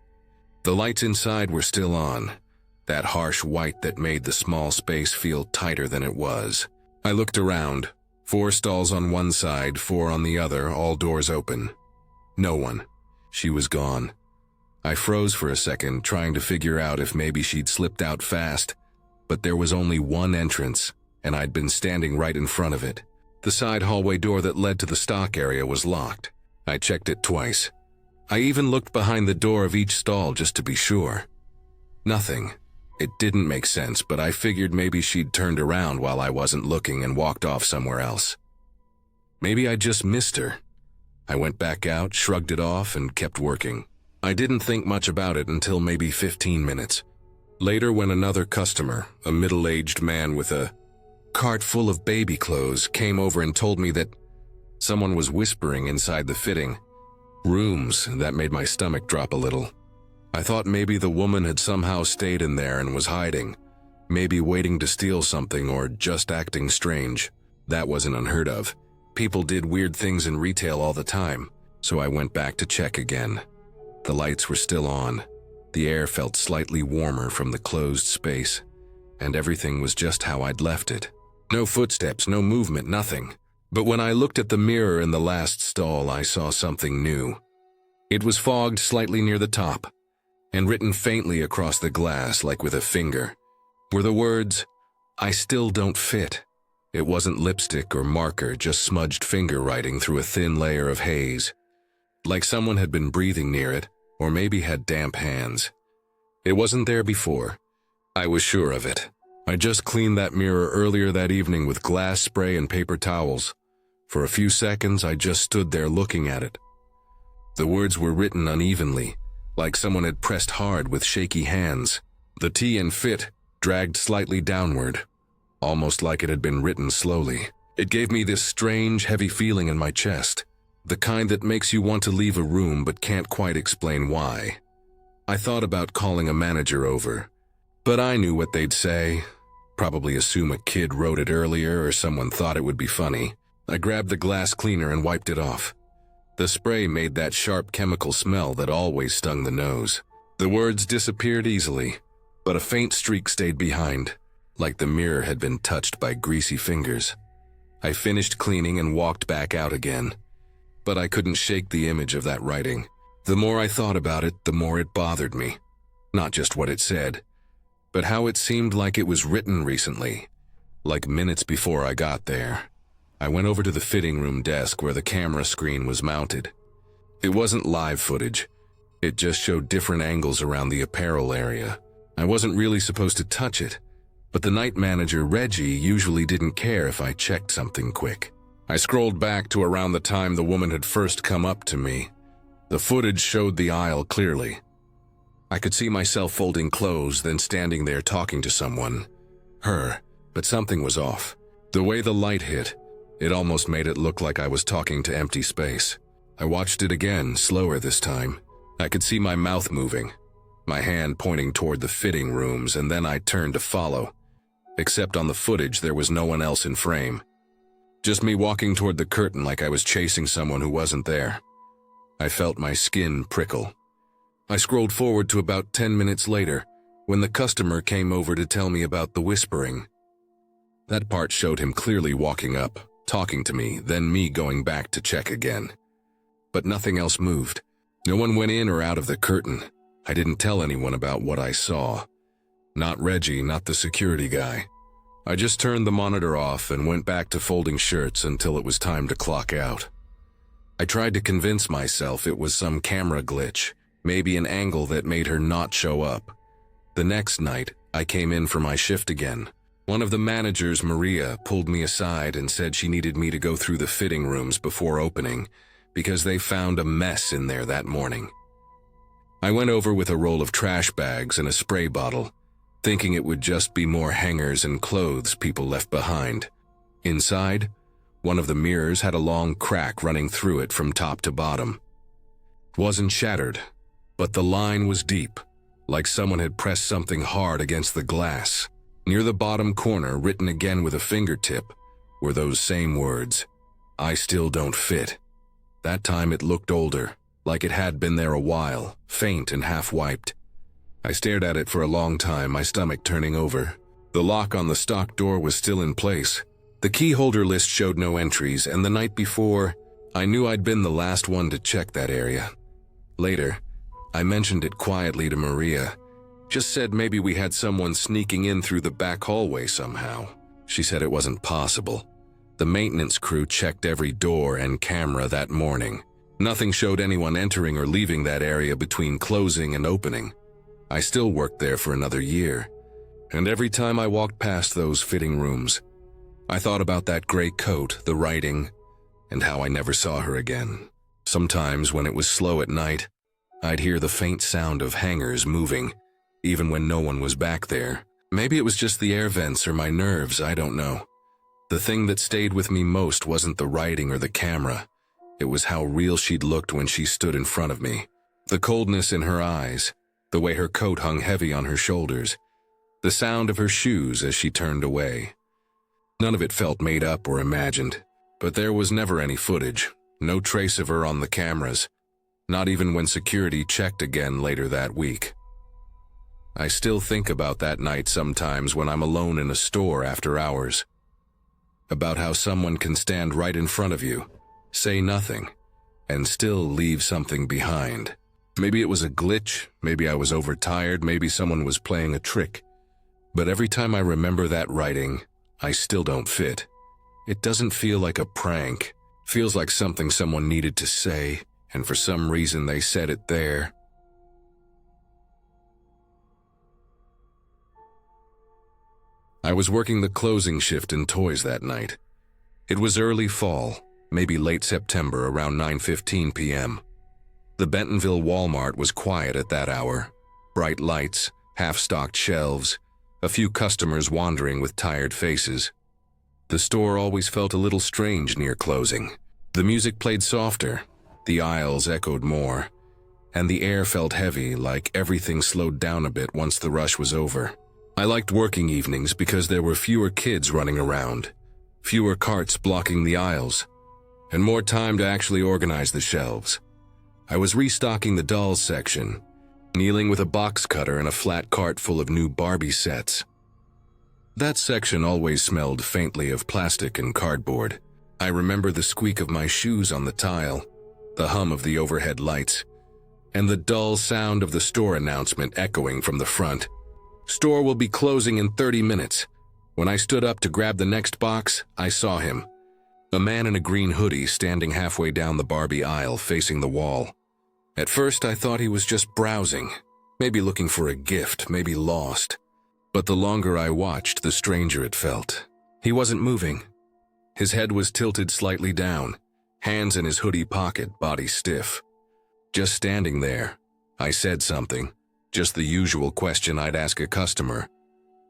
The lights inside were still on, that harsh white that made the small space feel tighter than it was. I looked around, 4 stalls on one side, 4 on the other, all doors open. No one. She was gone. I froze for a second, trying to figure out if maybe she'd slipped out fast, but there was only one entrance, and I'd been standing right in front of it. The side hallway door that led to the stock area was locked. I checked it twice. I even looked behind the door of each stall just to be sure. Nothing. It didn't make sense, but I figured maybe she'd turned around while I wasn't looking and walked off somewhere else. Maybe I just missed her. I went back out, shrugged it off, and kept working. I didn't think much about it until maybe 15 minutes. Later, when another customer, a middle-aged man with a cart full of baby clothes, came over and told me that someone was whispering inside the fitting rooms, that made my stomach drop a little. I thought maybe the woman had somehow stayed in there and was hiding, maybe waiting to steal something or just acting strange. That wasn't unheard of. People did weird things in retail all the time, so I went back to check again. The lights were still on. The air felt slightly warmer from the closed space, and everything was just how I'd left it. No footsteps, no movement, nothing. But when I looked at the mirror in the last stall, I saw something new. It was fogged slightly near the top, and written faintly across the glass like with a finger were the words, "I still don't fit." It wasn't lipstick or marker, just smudged finger writing through a thin layer of haze. Like someone had been breathing near it, or maybe had damp hands. It wasn't there before. I was sure of it. I just cleaned that mirror earlier that evening with glass spray and paper towels. For a few seconds, I just stood there looking at it. The words were written unevenly, like someone had pressed hard with shaky hands. The T and fit dragged slightly downward, almost like it had been written slowly. It gave me this strange, heavy feeling in my chest, the kind that makes you want to leave a room but can't quite explain why. I thought about calling a manager over, but I knew what they'd say. Probably assume a kid wrote it earlier or someone thought it would be funny. I grabbed the glass cleaner and wiped it off. The spray made that sharp chemical smell that always stung the nose. The words disappeared easily, but a faint streak stayed behind, like the mirror had been touched by greasy fingers. I finished cleaning and walked back out again, but I couldn't shake the image of that writing. The more I thought about it, the more it bothered me. Not just what it said, but how it seemed like it was written recently, like minutes before I got there. I went over to the fitting room desk where the camera screen was mounted. It wasn't live footage. It just showed different angles around the apparel area. I wasn't really supposed to touch it, but the night manager, Reggie, usually didn't care if I checked something quick. I scrolled back to around the time the woman had first come up to me. The footage showed the aisle clearly. I could see myself folding clothes, then standing there talking to someone. Her, but something was off. The way the light hit, it almost made it look like I was talking to empty space. I watched it again, slower this time. I could see my mouth moving, my hand pointing toward the fitting rooms, and then I turned to follow. Except on the footage, there was no one else in frame. Just me walking toward the curtain like I was chasing someone who wasn't there. I felt my skin prickle. I scrolled forward to about 10 minutes later, when the customer came over to tell me about the whispering. That part showed him clearly walking up, talking to me, then me going back to check again. But nothing else moved. No one went in or out of the curtain. I didn't tell anyone about what I saw. Not Reggie, not the security guy. I just turned the monitor off and went back to folding shirts until it was time to clock out. I tried to convince myself it was some camera glitch, maybe an angle that made her not show up. The next night, I came in for my shift again. One of the managers, Maria, pulled me aside and said she needed me to go through the fitting rooms before opening, because they found a mess in there that morning. I went over with a roll of trash bags and a spray bottle, thinking it would just be more hangers and clothes people left behind. Inside, one of the mirrors had a long crack running through it from top to bottom. It wasn't shattered, but the line was deep, like someone had pressed something hard against the glass. Near the bottom corner, written again with a fingertip, were those same words, "I still don't fit." That time it looked older, like it had been there a while, faint and half-wiped. I stared at it for a long time, my stomach turning over. The lock on the stock door was still in place. The key holder list showed no entries, and the night before, I knew I'd been the last one to check that area. Later, I mentioned it quietly to Maria. Just said maybe we had someone sneaking in through the back hallway somehow. She said it wasn't possible. The maintenance crew checked every door and camera that morning. Nothing showed anyone entering or leaving that area between closing and opening. I still worked there for another year, and every time I walked past those fitting rooms, I thought about that gray coat, the writing, and how I never saw her again. Sometimes when it was slow at night, I'd hear the faint sound of hangers moving, even when no one was back there. Maybe it was just the air vents or my nerves, I don't know. The thing that stayed with me most wasn't the writing or the camera. It was how real she'd looked when she stood in front of me. The coldness in her eyes, the way her coat hung heavy on her shoulders, the sound of her shoes as she turned away. None of it felt made up or imagined, but there was never any footage, no trace of her on the cameras, not even when security checked again later that week. I still think about that night sometimes when I'm alone in a store after hours. About how someone can stand right in front of you, say nothing, and still leave something behind. Maybe it was a glitch, maybe I was overtired, maybe someone was playing a trick. But every time I remember that writing, I still don't fit. It doesn't feel like a prank. It feels like something someone needed to say, and for some reason they said it there. I was working the closing shift in toys that night. It was early fall, maybe late September, around 9:15 p.m. The Bentonville Walmart was quiet at that hour. Bright lights, half-stocked shelves, a few customers wandering with tired faces. The store always felt a little strange near closing. The music played softer, the aisles echoed more, and the air felt heavy, like everything slowed down a bit once the rush was over. I liked working evenings because there were fewer kids running around, fewer carts blocking the aisles, and more time to actually organize the shelves. I was restocking the dolls section, kneeling with a box cutter and a flat cart full of new Barbie sets. That section always smelled faintly of plastic and cardboard. I remember the squeak of my shoes on the tile, the hum of the overhead lights, and the dull sound of the store announcement echoing from the front. "Store will be closing in 30 minutes. When I stood up to grab the next box, I saw him. A man in a green hoodie standing halfway down the Barbie aisle facing the wall. At first, I thought he was just browsing, maybe looking for a gift, maybe lost. But the longer I watched, the stranger it felt. He wasn't moving. His head was tilted slightly down, hands in his hoodie pocket, body stiff. Just standing there. I said something, just the usual question I'd ask a customer.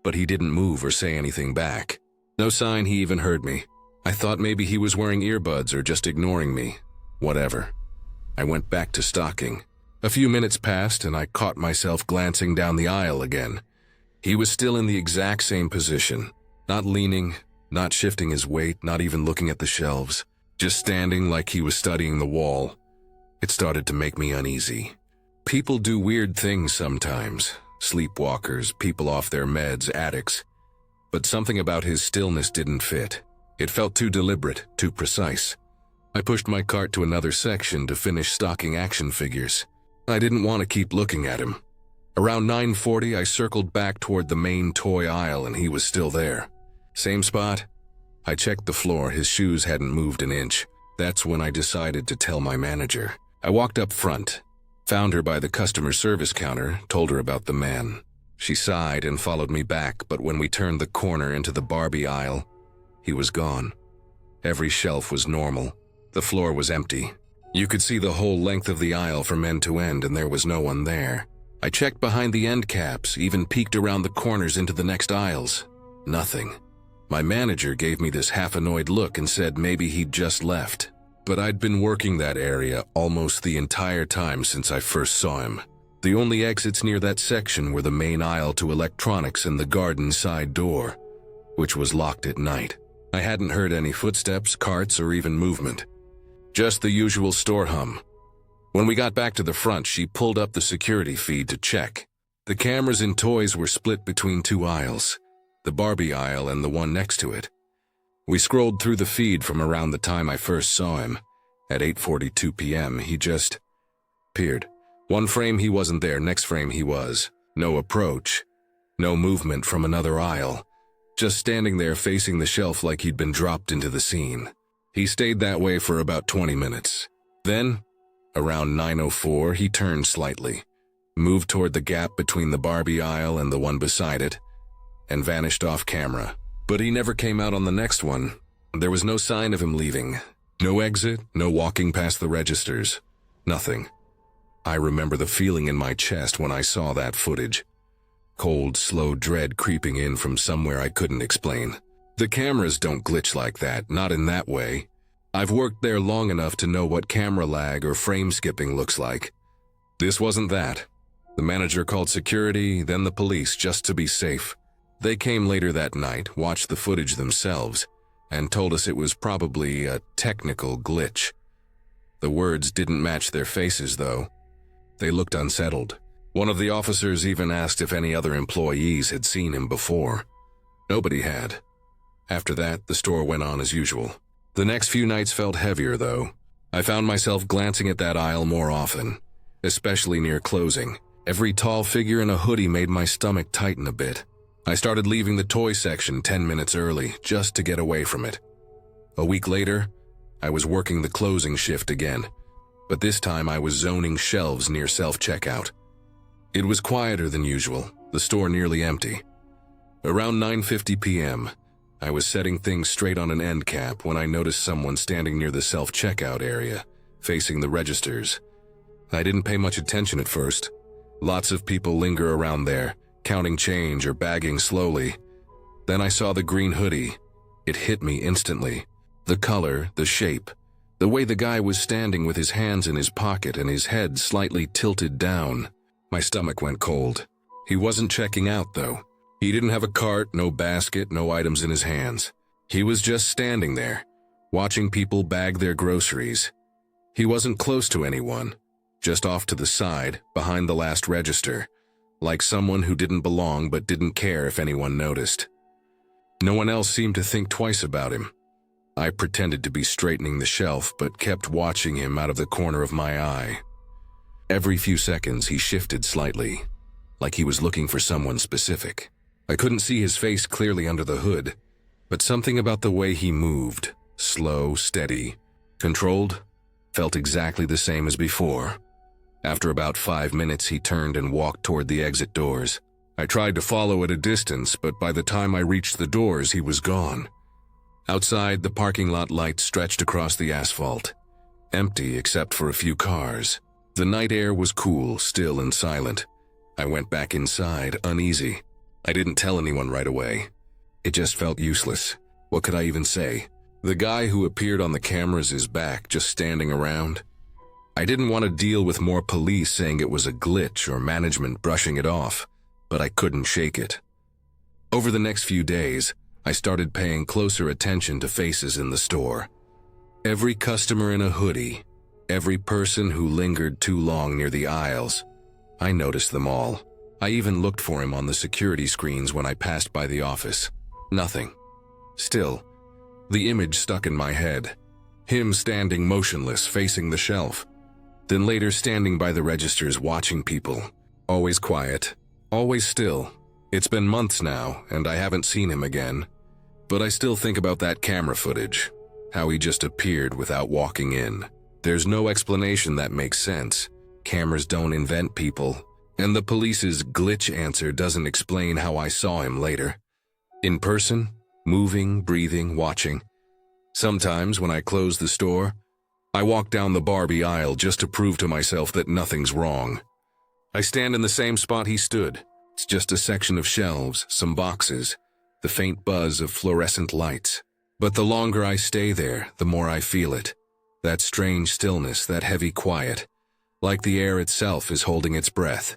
But he didn't move or say anything back. No sign he even heard me. I thought maybe he was wearing earbuds or just ignoring me. Whatever. I went back to stocking. A few minutes passed and I caught myself glancing down the aisle again. He was still in the exact same position. Not leaning, not shifting his weight, not even looking at the shelves. Just standing like he was studying the wall. It started to make me uneasy. People do weird things sometimes. Sleepwalkers, people off their meds, addicts. But something about his stillness didn't fit. It felt too deliberate, too precise. I pushed my cart to another section to finish stocking action figures. I didn't want to keep looking at him. Around 9:40, I circled back toward the main toy aisle and he was still there. Same spot. I checked the floor, his shoes hadn't moved an inch. That's when I decided to tell my manager. I walked up front, found her by the customer service counter, told her about the man. She sighed and followed me back, but when we turned the corner into the Barbie aisle, he was gone. Every shelf was normal. The floor was empty. You could see the whole length of the aisle from end to end and there was no one there. I checked behind the end caps, even peeked around the corners into the next aisles. Nothing. My manager gave me this half-annoyed look and said maybe he'd just left. But I'd been working that area almost the entire time since I first saw him. The only exits near that section were the main aisle to electronics and the garden side door, which was locked at night. I hadn't heard any footsteps, carts, or even movement. Just the usual store hum. When we got back to the front, she pulled up the security feed to check. The cameras and toys were split between two aisles, the Barbie aisle and the one next to it. We scrolled through the feed from around the time I first saw him. At 8:42 p.m., he just appeared. One frame he wasn't there, next frame he was. No approach. No movement from another aisle. Just standing there facing the shelf like he'd been dropped into the scene. He stayed that way for about 20 minutes. Then, around 9:04, he turned slightly, moved toward the gap between the Barbie aisle and the one beside it, and vanished off camera. But he never came out on the next one. There was no sign of him leaving. No exit, no walking past the registers. Nothing. I remember the feeling in my chest when I saw that footage. Cold, slow dread creeping in from somewhere I couldn't explain. The cameras don't glitch like that, not in that way. I've worked there long enough to know what camera lag or frame skipping looks like. This wasn't that. The manager called security, then the police, just to be safe. They came later that night, watched the footage themselves, and told us it was probably a technical glitch. The words didn't match their faces, though. They looked unsettled. One of the officers even asked if any other employees had seen him before. Nobody had. After that, the store went on as usual. The next few nights felt heavier, though. I found myself glancing at that aisle more often, especially near closing. Every tall figure in a hoodie made my stomach tighten a bit. I started leaving the toy section 10 minutes early, just to get away from it. A week later, I was working the closing shift again, but this time I was zoning shelves near self-checkout. It was quieter than usual, the store nearly empty. Around 9:50 p.m., I was setting things straight on an end cap when I noticed someone standing near the self-checkout area, facing the registers. I didn't pay much attention at first. Lots of people linger around there, counting change or bagging slowly. Then I saw the green hoodie. It hit me instantly. The color, the shape, the way the guy was standing with his hands in his pocket and his head slightly tilted down. My stomach went cold. He wasn't checking out, though. He didn't have a cart, no basket, no items in his hands. He was just standing there, watching people bag their groceries. He wasn't close to anyone. just off to the side, behind the last register, like someone who didn't belong but didn't care if anyone noticed. No one else seemed to think twice about him. I pretended to be straightening the shelf but kept watching him out of the corner of my eye. Every few seconds he shifted slightly, like he was looking for someone specific. I couldn't see his face clearly under the hood, but something about the way he moved, slow, steady, controlled, felt exactly the same as before. After about 5 minutes, he turned and walked toward the exit doors. I tried to follow at a distance, but by the time I reached the doors, he was gone. Outside, the parking lot lights stretched across the asphalt, empty except for a few cars. The night air was cool, still and silent. I went back inside, uneasy. I didn't tell anyone right away. It just felt useless. What could I even say? The guy who appeared on the cameras is back, just standing around. I didn't want to deal with more police saying it was a glitch or management brushing it off, but I couldn't shake it. Over the next few days, I started paying closer attention to faces in the store. Every customer in a hoodie, every person who lingered too long near the aisles, I noticed them all. I even looked for him on the security screens when I passed by the office. Nothing. Still, the image stuck in my head. Him standing motionless, facing the shelf. Then later standing by the registers watching people. Always quiet, always still. It's been months now, and I haven't seen him again. But I still think about that camera footage, how he just appeared without walking in. There's no explanation that makes sense. Cameras don't invent people, and the police's glitch answer doesn't explain how I saw him later. In person, moving, breathing, watching. Sometimes when I close the store, I walk down the Barbie aisle just to prove to myself that nothing's wrong. I stand in the same spot he stood. It's just a section of shelves, some boxes, the faint buzz of fluorescent lights. But the longer I stay there, the more I feel it. That strange stillness, that heavy quiet, like the air itself is holding its breath.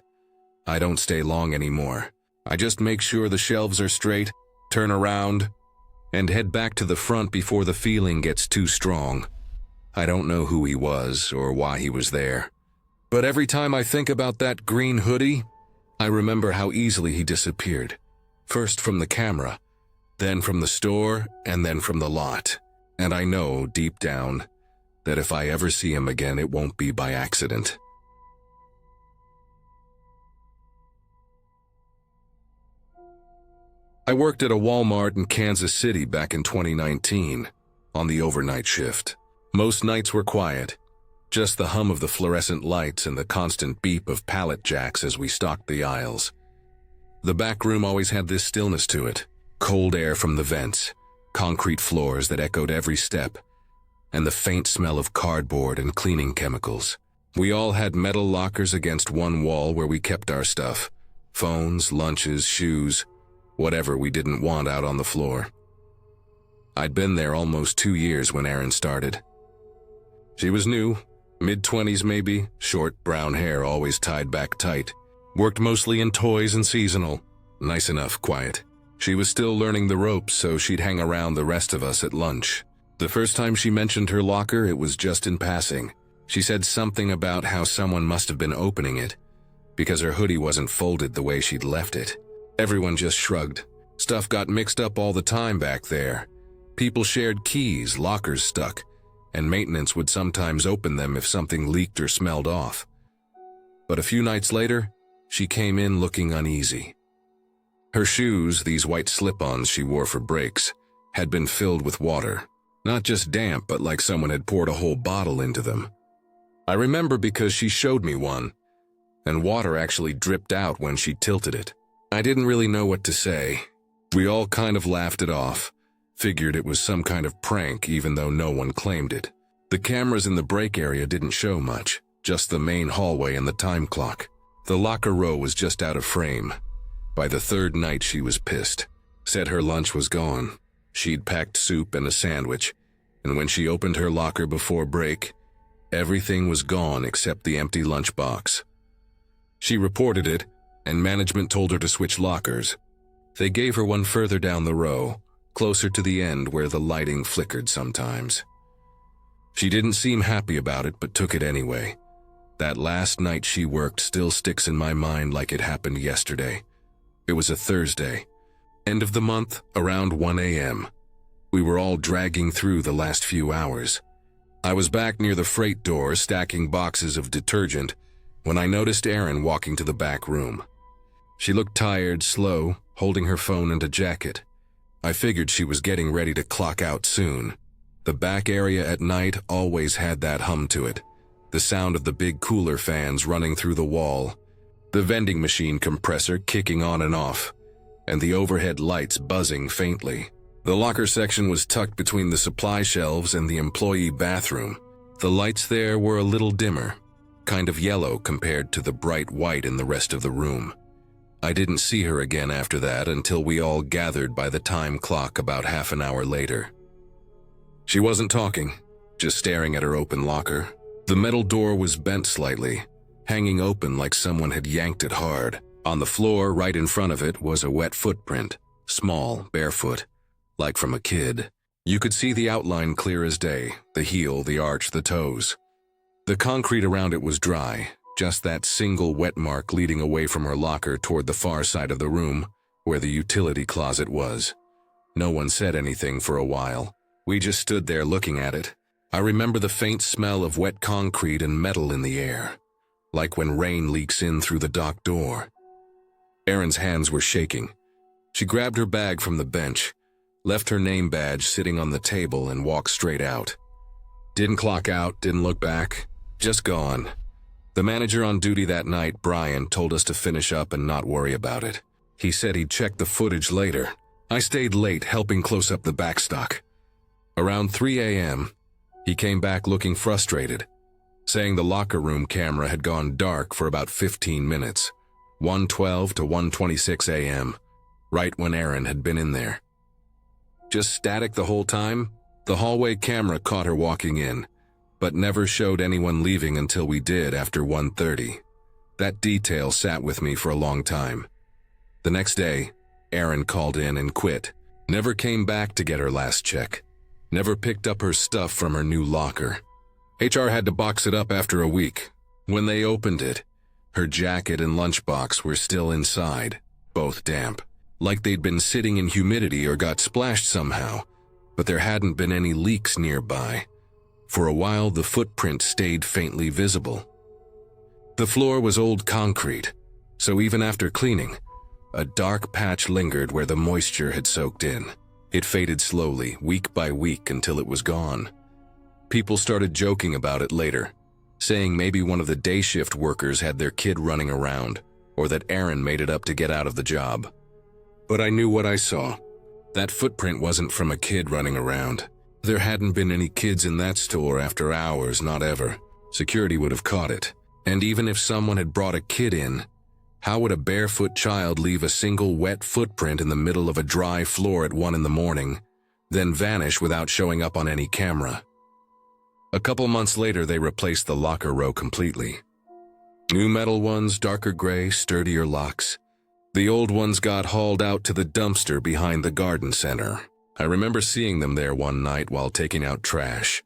I don't stay long anymore. I just make sure the shelves are straight, turn around, and head back to the front before the feeling gets too strong. I don't know who he was or why he was there. But every time I think about that green hoodie, I remember how easily he disappeared. First from the camera, then from the store, and then from the lot. And I know, deep down, that if I ever see him again, it won't be by accident. I worked at a Walmart in Kansas City back in 2019, on the overnight shift. Most nights were quiet, just the hum of the fluorescent lights and the constant beep of pallet jacks as we stocked the aisles. The back room always had this stillness to it, cold air from the vents, concrete floors that echoed every step, and the faint smell of cardboard and cleaning chemicals. We all had metal lockers against one wall where we kept our stuff, phones, lunches, shoes, whatever we didn't want out on the floor. I'd been there almost 2 years when Erin started. She was new, mid-20s maybe, short brown hair always tied back tight. Worked mostly in toys and seasonal. Nice enough, quiet. She was still learning the ropes, so she'd hang around the rest of us at lunch. The first time she mentioned her locker, it was just in passing. She said something about how someone must have been opening it, because her hoodie wasn't folded the way she'd left it. Everyone just shrugged. Stuff got mixed up all the time back there. People shared keys, lockers stuck, and maintenance would sometimes open them if something leaked or smelled off. But a few nights later, she came in looking uneasy. Her shoes, these white slip-ons she wore for breaks, had been filled with water. Not just damp, but like someone had poured a whole bottle into them. I remember because she showed me one, and water actually dripped out when she tilted it. I didn't really know what to say. We all kind of laughed it off, figured it was some kind of prank even though no one claimed it. The cameras in the break area didn't show much, just the main hallway and the time clock. The locker row was just out of frame. By the third night she was pissed. Said her lunch was gone. She'd packed soup and a sandwich, and when she opened her locker before break, everything was gone except the empty lunchbox. She reported it, and management told her to switch lockers. They gave her one further down the row, closer to the end where the lighting flickered sometimes. She didn't seem happy about it, but took it anyway. That last night she worked still sticks in my mind like it happened yesterday. It was a Thursday. End of the month, around 1 a.m. We were all dragging through the last few hours. I was back near the freight door stacking boxes of detergent when I noticed Erin walking to the back room. She looked tired, slow, holding her phone and a jacket. I figured she was getting ready to clock out soon. The back area at night always had that hum to it. The sound of the big cooler fans running through the wall, the vending machine compressor kicking on and off, and the overhead lights buzzing faintly. The locker section was tucked between the supply shelves and the employee bathroom. The lights there were a little dimmer, kind of yellow compared to the bright white in the rest of the room. I didn't see her again after that until we all gathered by the time clock about half an hour later. She wasn't talking, just staring at her open locker. The metal door was bent slightly, hanging open like someone had yanked it hard. On the floor right in front of it was a wet footprint, small, barefoot, like from a kid. You could see the outline clear as day, the heel, the arch, the toes. The concrete around it was dry, just that single wet mark leading away from her locker toward the far side of the room, where the utility closet was. No one said anything for a while. We just stood there looking at it. I remember the faint smell of wet concrete and metal in the air, like when rain leaks in through the dock door. Erin's hands were shaking. She grabbed her bag from the bench, left her name badge sitting on the table and walked straight out. Didn't clock out, didn't look back, just gone. The manager on duty that night, Brian, told us to finish up and not worry about it. He said he'd check the footage later. I stayed late helping close up the backstock. Around 3 a.m., he came back looking frustrated, saying the locker room camera had gone dark for about 15 minutes, 1:12 to 1:26 a.m., right when Erin had been in there. Just static the whole time? The hallway camera caught her walking in, but never showed anyone leaving until we did after 1:30. That detail sat with me for a long time. The next day, Erin called in and quit. Never came back to get her last check. Never picked up her stuff from her new locker. HR had to box it up after a week. When they opened it, her jacket and lunchbox were still inside, both damp, like they'd been sitting in humidity or got splashed somehow, but there hadn't been any leaks nearby. For a while, the footprint stayed faintly visible. The floor was old concrete, so even after cleaning, a dark patch lingered where the moisture had soaked in. It faded slowly, week by week, until it was gone. People started joking about it later, saying maybe one of the day shift workers had their kid running around, or that Erin made it up to get out of the job. But I knew what I saw. That footprint wasn't from a kid running around. There hadn't been any kids in that store after hours, not ever. Security would have caught it. And even if someone had brought a kid in, how would a barefoot child leave a single wet footprint in the middle of a dry floor at 1 in the morning, then vanish without showing up on any camera? A couple months later, they replaced the locker row completely. New metal ones, darker gray, sturdier locks. The old ones got hauled out to the dumpster behind the garden center. I remember seeing them there one night while taking out trash,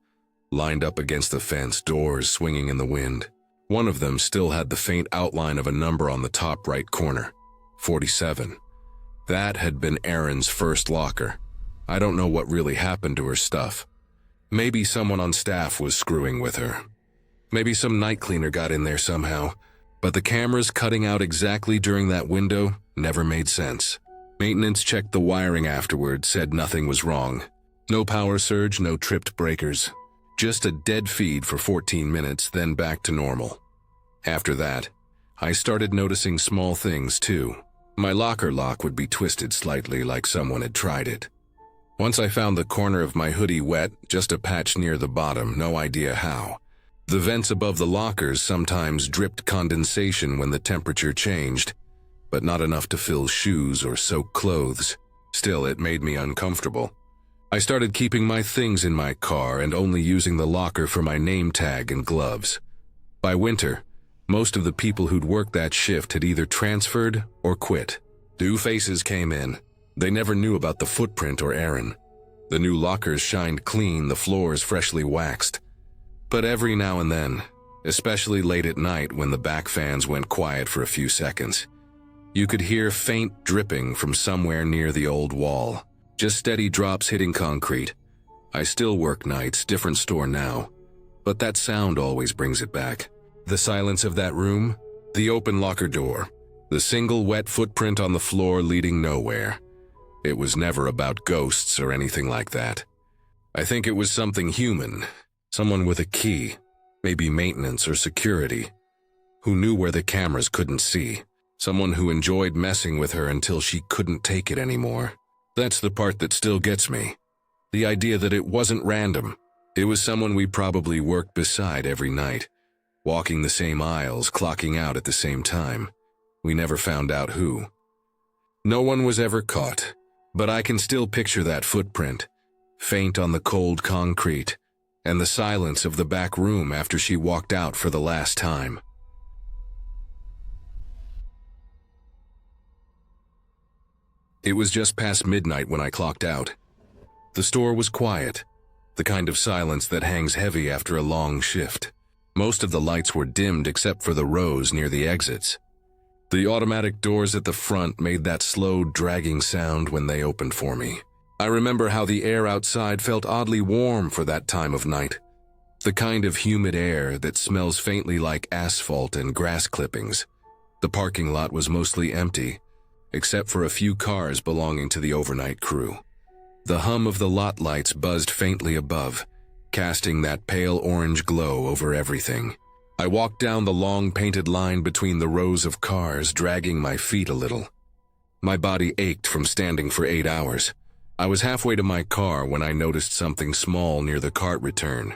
lined up against the fence, doors swinging in the wind. One of them still had the faint outline of a number on the top right corner, 47. That had been Erin's first locker. I don't know what really happened to her stuff. Maybe someone on staff was screwing with her. Maybe some night cleaner got in there somehow, but the cameras cutting out exactly during that window never made sense. Maintenance checked the wiring afterward, said nothing was wrong. No power surge, no tripped breakers. Just a dead feed for 14 minutes, then back to normal. After that, I started noticing small things too. My locker lock would be twisted slightly like someone had tried it. Once I found the corner of my hoodie wet, just a patch near the bottom, no idea how. The vents above the lockers sometimes dripped condensation when the temperature changed, but not enough to fill shoes or soak clothes. Still, it made me uncomfortable. I started keeping my things in my car and only using the locker for my name tag and gloves. By winter, most of the people who'd worked that shift had either transferred or quit. New faces came in. They never knew about the footprint or Erin. The new lockers shined clean, the floors freshly waxed. But every now and then, especially late at night when the back fans went quiet for a few seconds. You could hear faint dripping from somewhere near the old wall, just steady drops hitting concrete. I still work nights, different store now, but that sound always brings it back. The silence of that room, the open locker door, the single wet footprint on the floor leading nowhere. It was never about ghosts or anything like that. I think it was something human, someone with a key, maybe maintenance or security, who knew where the cameras couldn't see, someone who enjoyed messing with her until she couldn't take it anymore. That's the part that still gets me. The idea that it wasn't random. It was someone we probably worked beside every night, walking the same aisles, clocking out at the same time. We never found out who. No one was ever caught, but I can still picture that footprint, faint on the cold concrete, and the silence of the back room after she walked out for the last time. It was just past midnight when I clocked out. The store was quiet, the kind of silence that hangs heavy after a long shift. Most of the lights were dimmed except for the rows near the exits. The automatic doors at the front made that slow, dragging sound when they opened for me. I remember how the air outside felt oddly warm for that time of night. The kind of humid air that smells faintly like asphalt and grass clippings. The parking lot was mostly empty, except for a few cars belonging to the overnight crew. The hum of the lot lights buzzed faintly above, casting that pale orange glow over everything. I walked down the long painted line between the rows of cars, dragging my feet a little. My body ached from standing for 8 hours. I was halfway to my car when I noticed something small near the cart return.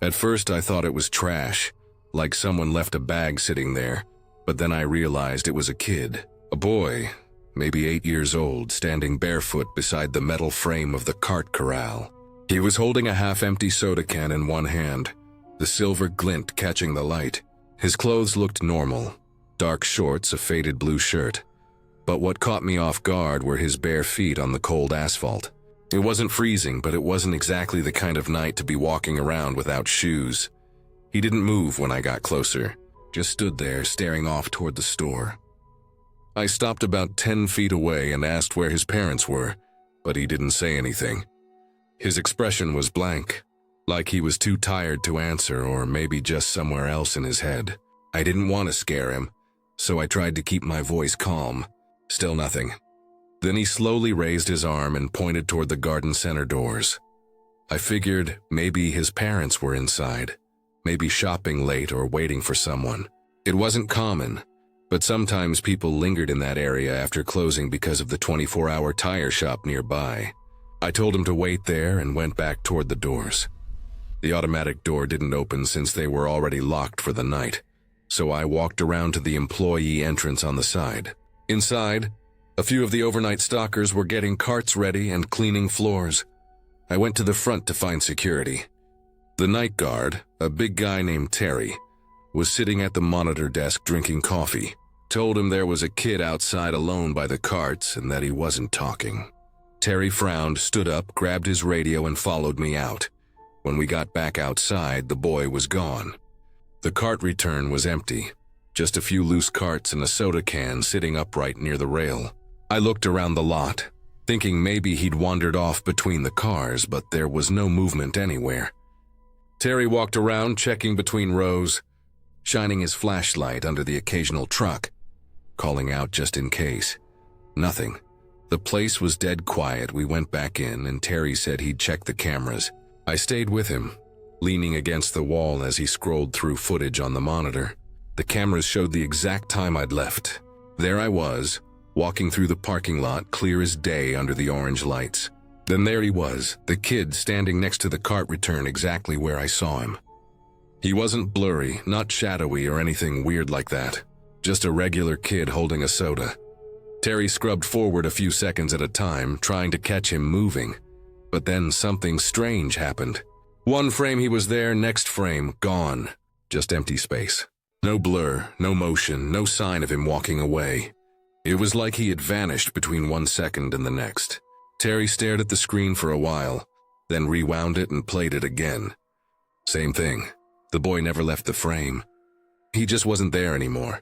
At first I thought it was trash, like someone left a bag sitting there, but then I realized it was a kid, a boy, maybe 8 years old, standing barefoot beside the metal frame of the cart corral. He was holding a half-empty soda can in one hand, the silver glint catching the light. His clothes looked normal, dark shorts, a faded blue shirt. But what caught me off guard were his bare feet on the cold asphalt. It wasn't freezing, but it wasn't exactly the kind of night to be walking around without shoes. He didn't move when I got closer, just stood there staring off toward the store. I stopped about 10 feet away and asked where his parents were, but he didn't say anything. His expression was blank, like he was too tired to answer or maybe just somewhere else in his head. I didn't want to scare him, so I tried to keep my voice calm. Still nothing. Then he slowly raised his arm and pointed toward the garden center doors. I figured maybe his parents were inside, maybe shopping late or waiting for someone. It wasn't common, but sometimes people lingered in that area after closing because of the 24-hour tire shop nearby. I told him to wait there and went back toward the doors. The automatic door didn't open since they were already locked for the night, so I walked around to the employee entrance on the side. Inside, a few of the overnight stalkers were getting carts ready and cleaning floors. I went to the front to find security. The night guard, a big guy named Terry, was sitting at the monitor desk drinking coffee. Told him there was a kid outside alone by the carts and that he wasn't talking. Terry frowned, stood up, grabbed his radio and followed me out. When we got back outside, the boy was gone. The cart return was empty, just a few loose carts and a soda can sitting upright near the rail. I looked around the lot, thinking maybe he'd wandered off between the cars, but there was no movement anywhere. Terry walked around, checking between rows, shining his flashlight under the occasional truck, calling out just in case. Nothing. The place was dead quiet. We went back in, and Terry said he'd check the cameras. I stayed with him, leaning against the wall as he scrolled through footage on the monitor. The cameras showed the exact time I'd left. There I was, walking through the parking lot, clear as day under the orange lights. Then there he was, the kid standing next to the cart return exactly where I saw him. He wasn't blurry, not shadowy or anything weird like that. Just a regular kid holding a soda. Terry scrubbed forward a few seconds at a time, trying to catch him moving. But then something strange happened. One frame he was there, next frame, gone. Just empty space. No blur, no motion, no sign of him walking away. It was like he had vanished between 1 second and the next. Terry stared at the screen for a while, then rewound it and played it again. Same thing. The boy never left the frame. He just wasn't there anymore.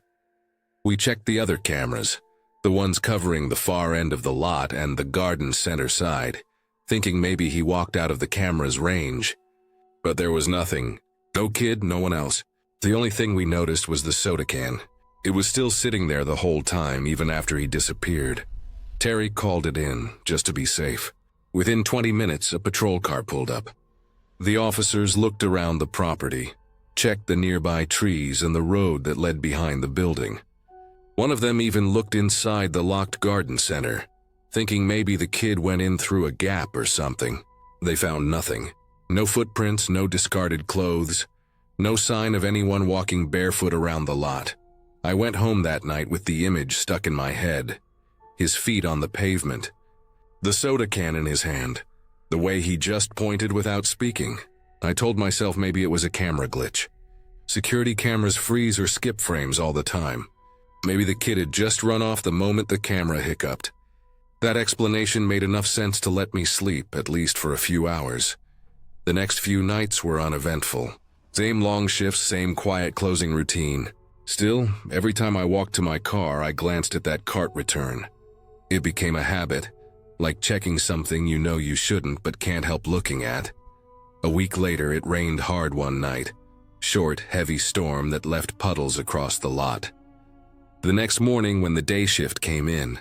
We checked the other cameras, the ones covering the far end of the lot and the garden center side, thinking maybe he walked out of the camera's range. But there was nothing. No kid, no one else. The only thing we noticed was the soda can. It was still sitting there the whole time, even after he disappeared. Terry called it in, just to be safe. Within 20 minutes, a patrol car pulled up. The officers looked around the property, checked the nearby trees and the road that led behind the building. One of them even looked inside the locked garden center, thinking maybe the kid went in through a gap or something. They found nothing. No footprints, no discarded clothes, no sign of anyone walking barefoot around the lot. I went home that night with the image stuck in my head, his feet on the pavement, the soda can in his hand, the way he just pointed without speaking. I told myself maybe it was a camera glitch. Security cameras freeze or skip frames all the time. Maybe the kid had just run off the moment the camera hiccuped. That explanation made enough sense to let me sleep, at least for a few hours. The next few nights were uneventful. Same long shifts, same quiet closing routine. Still, every time I walked to my car, I glanced at that cart return. It became a habit, like checking something you know you shouldn't but can't help looking at. A week later, it rained hard one night. Short, heavy storm that left puddles across the lot. The next morning, when the day shift came in,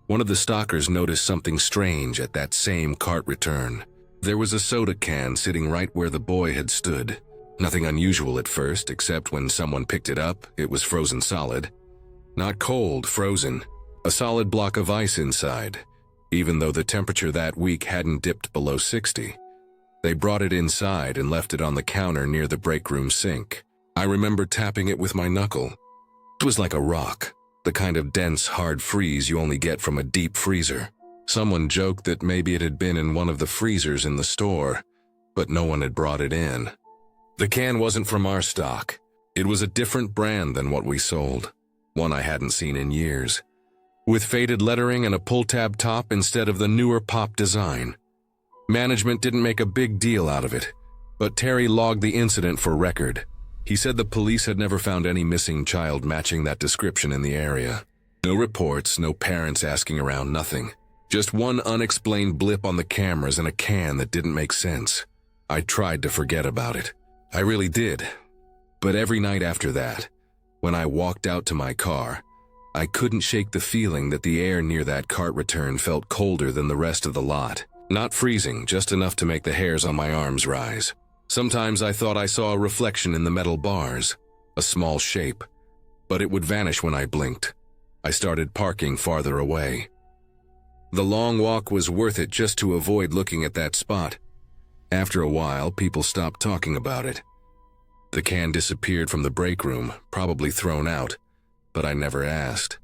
one of the stalkers noticed something strange at that same cart return. There was a soda can sitting right where the boy had stood. Nothing unusual at first, except when someone picked it up, it was frozen solid. Not cold, frozen. A solid block of ice inside, even though the temperature that week hadn't dipped below 60. They brought it inside and left it on the counter near the break room sink. I remember tapping it with my knuckle. It was like a rock, the kind of dense, hard freeze you only get from a deep freezer. Someone joked that maybe it had been in one of the freezers in the store, but no one had brought it in. The can wasn't from our stock. It was a different brand than what we sold, one I hadn't seen in years, with faded lettering and a pull-tab top instead of the newer pop design. Management didn't make a big deal out of it, but Terry logged the incident for record. He said the police had never found any missing child matching that description in the area. No reports, no parents asking around, nothing. Just one unexplained blip on the cameras and a can that didn't make sense. I tried to forget about it. I really did. But every night after that, when I walked out to my car, I couldn't shake the feeling that the air near that cart return felt colder than the rest of the lot. Not freezing, just enough to make the hairs on my arms rise. Sometimes I thought I saw a reflection in the metal bars, a small shape, but it would vanish when I blinked. I started parking farther away. The long walk was worth it just to avoid looking at that spot. After a while, people stopped talking about it. The can disappeared from the break room, probably thrown out, but I never asked.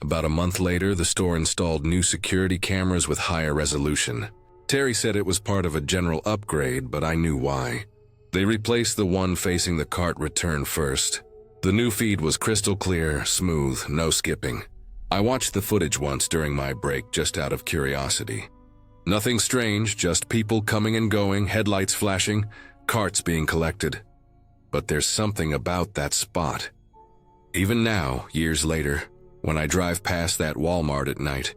About a month later, the store installed new security cameras with higher resolution. Terry said it was part of a general upgrade, but I knew why. They replaced the one facing the cart return first. The new feed was crystal clear, smooth, no skipping. I watched the footage once during my break just out of curiosity. Nothing strange, just people coming and going, headlights flashing, carts being collected. But there's something about that spot. Even now, years later, when I drive past that Walmart at night,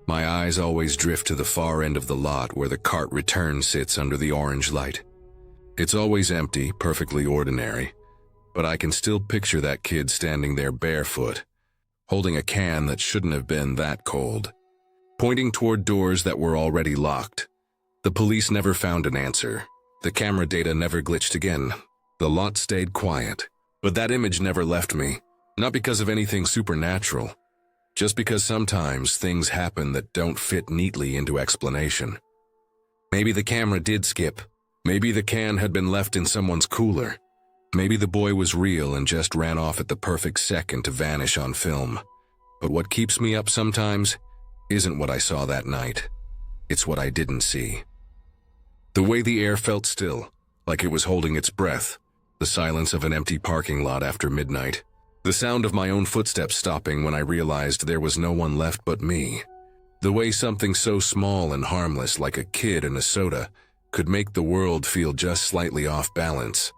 my eyes always drift to the far end of the lot where the cart return sits under the orange light. It's always empty, perfectly ordinary, but I can still picture that kid standing there barefoot, holding a can that shouldn't have been that cold, pointing toward doors that were already locked. The police never found an answer. The camera data never glitched again. The lot stayed quiet. But that image never left me, not because of anything supernatural, just because sometimes things happen that don't fit neatly into explanation. Maybe the camera did skip. Maybe the can had been left in someone's cooler. Maybe the boy was real and just ran off at the perfect second to vanish on film. But what keeps me up sometimes isn't what I saw that night. It's what I didn't see. The way the air felt still, like it was holding its breath. The silence of an empty parking lot after midnight. The sound of my own footsteps stopping when I realized there was no one left but me. The way something so small and harmless like a kid and a soda could make the world feel just slightly off balance.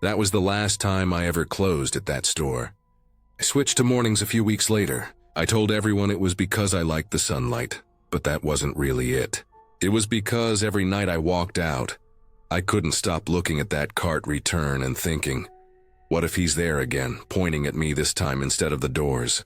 That was the last time I ever closed at that store. I switched to mornings a few weeks later. I told everyone it was because I liked the sunlight, but that wasn't really it. It was because every night I walked out, I couldn't stop looking at that cart return and thinking, what if he's there again, pointing at me this time instead of the doors?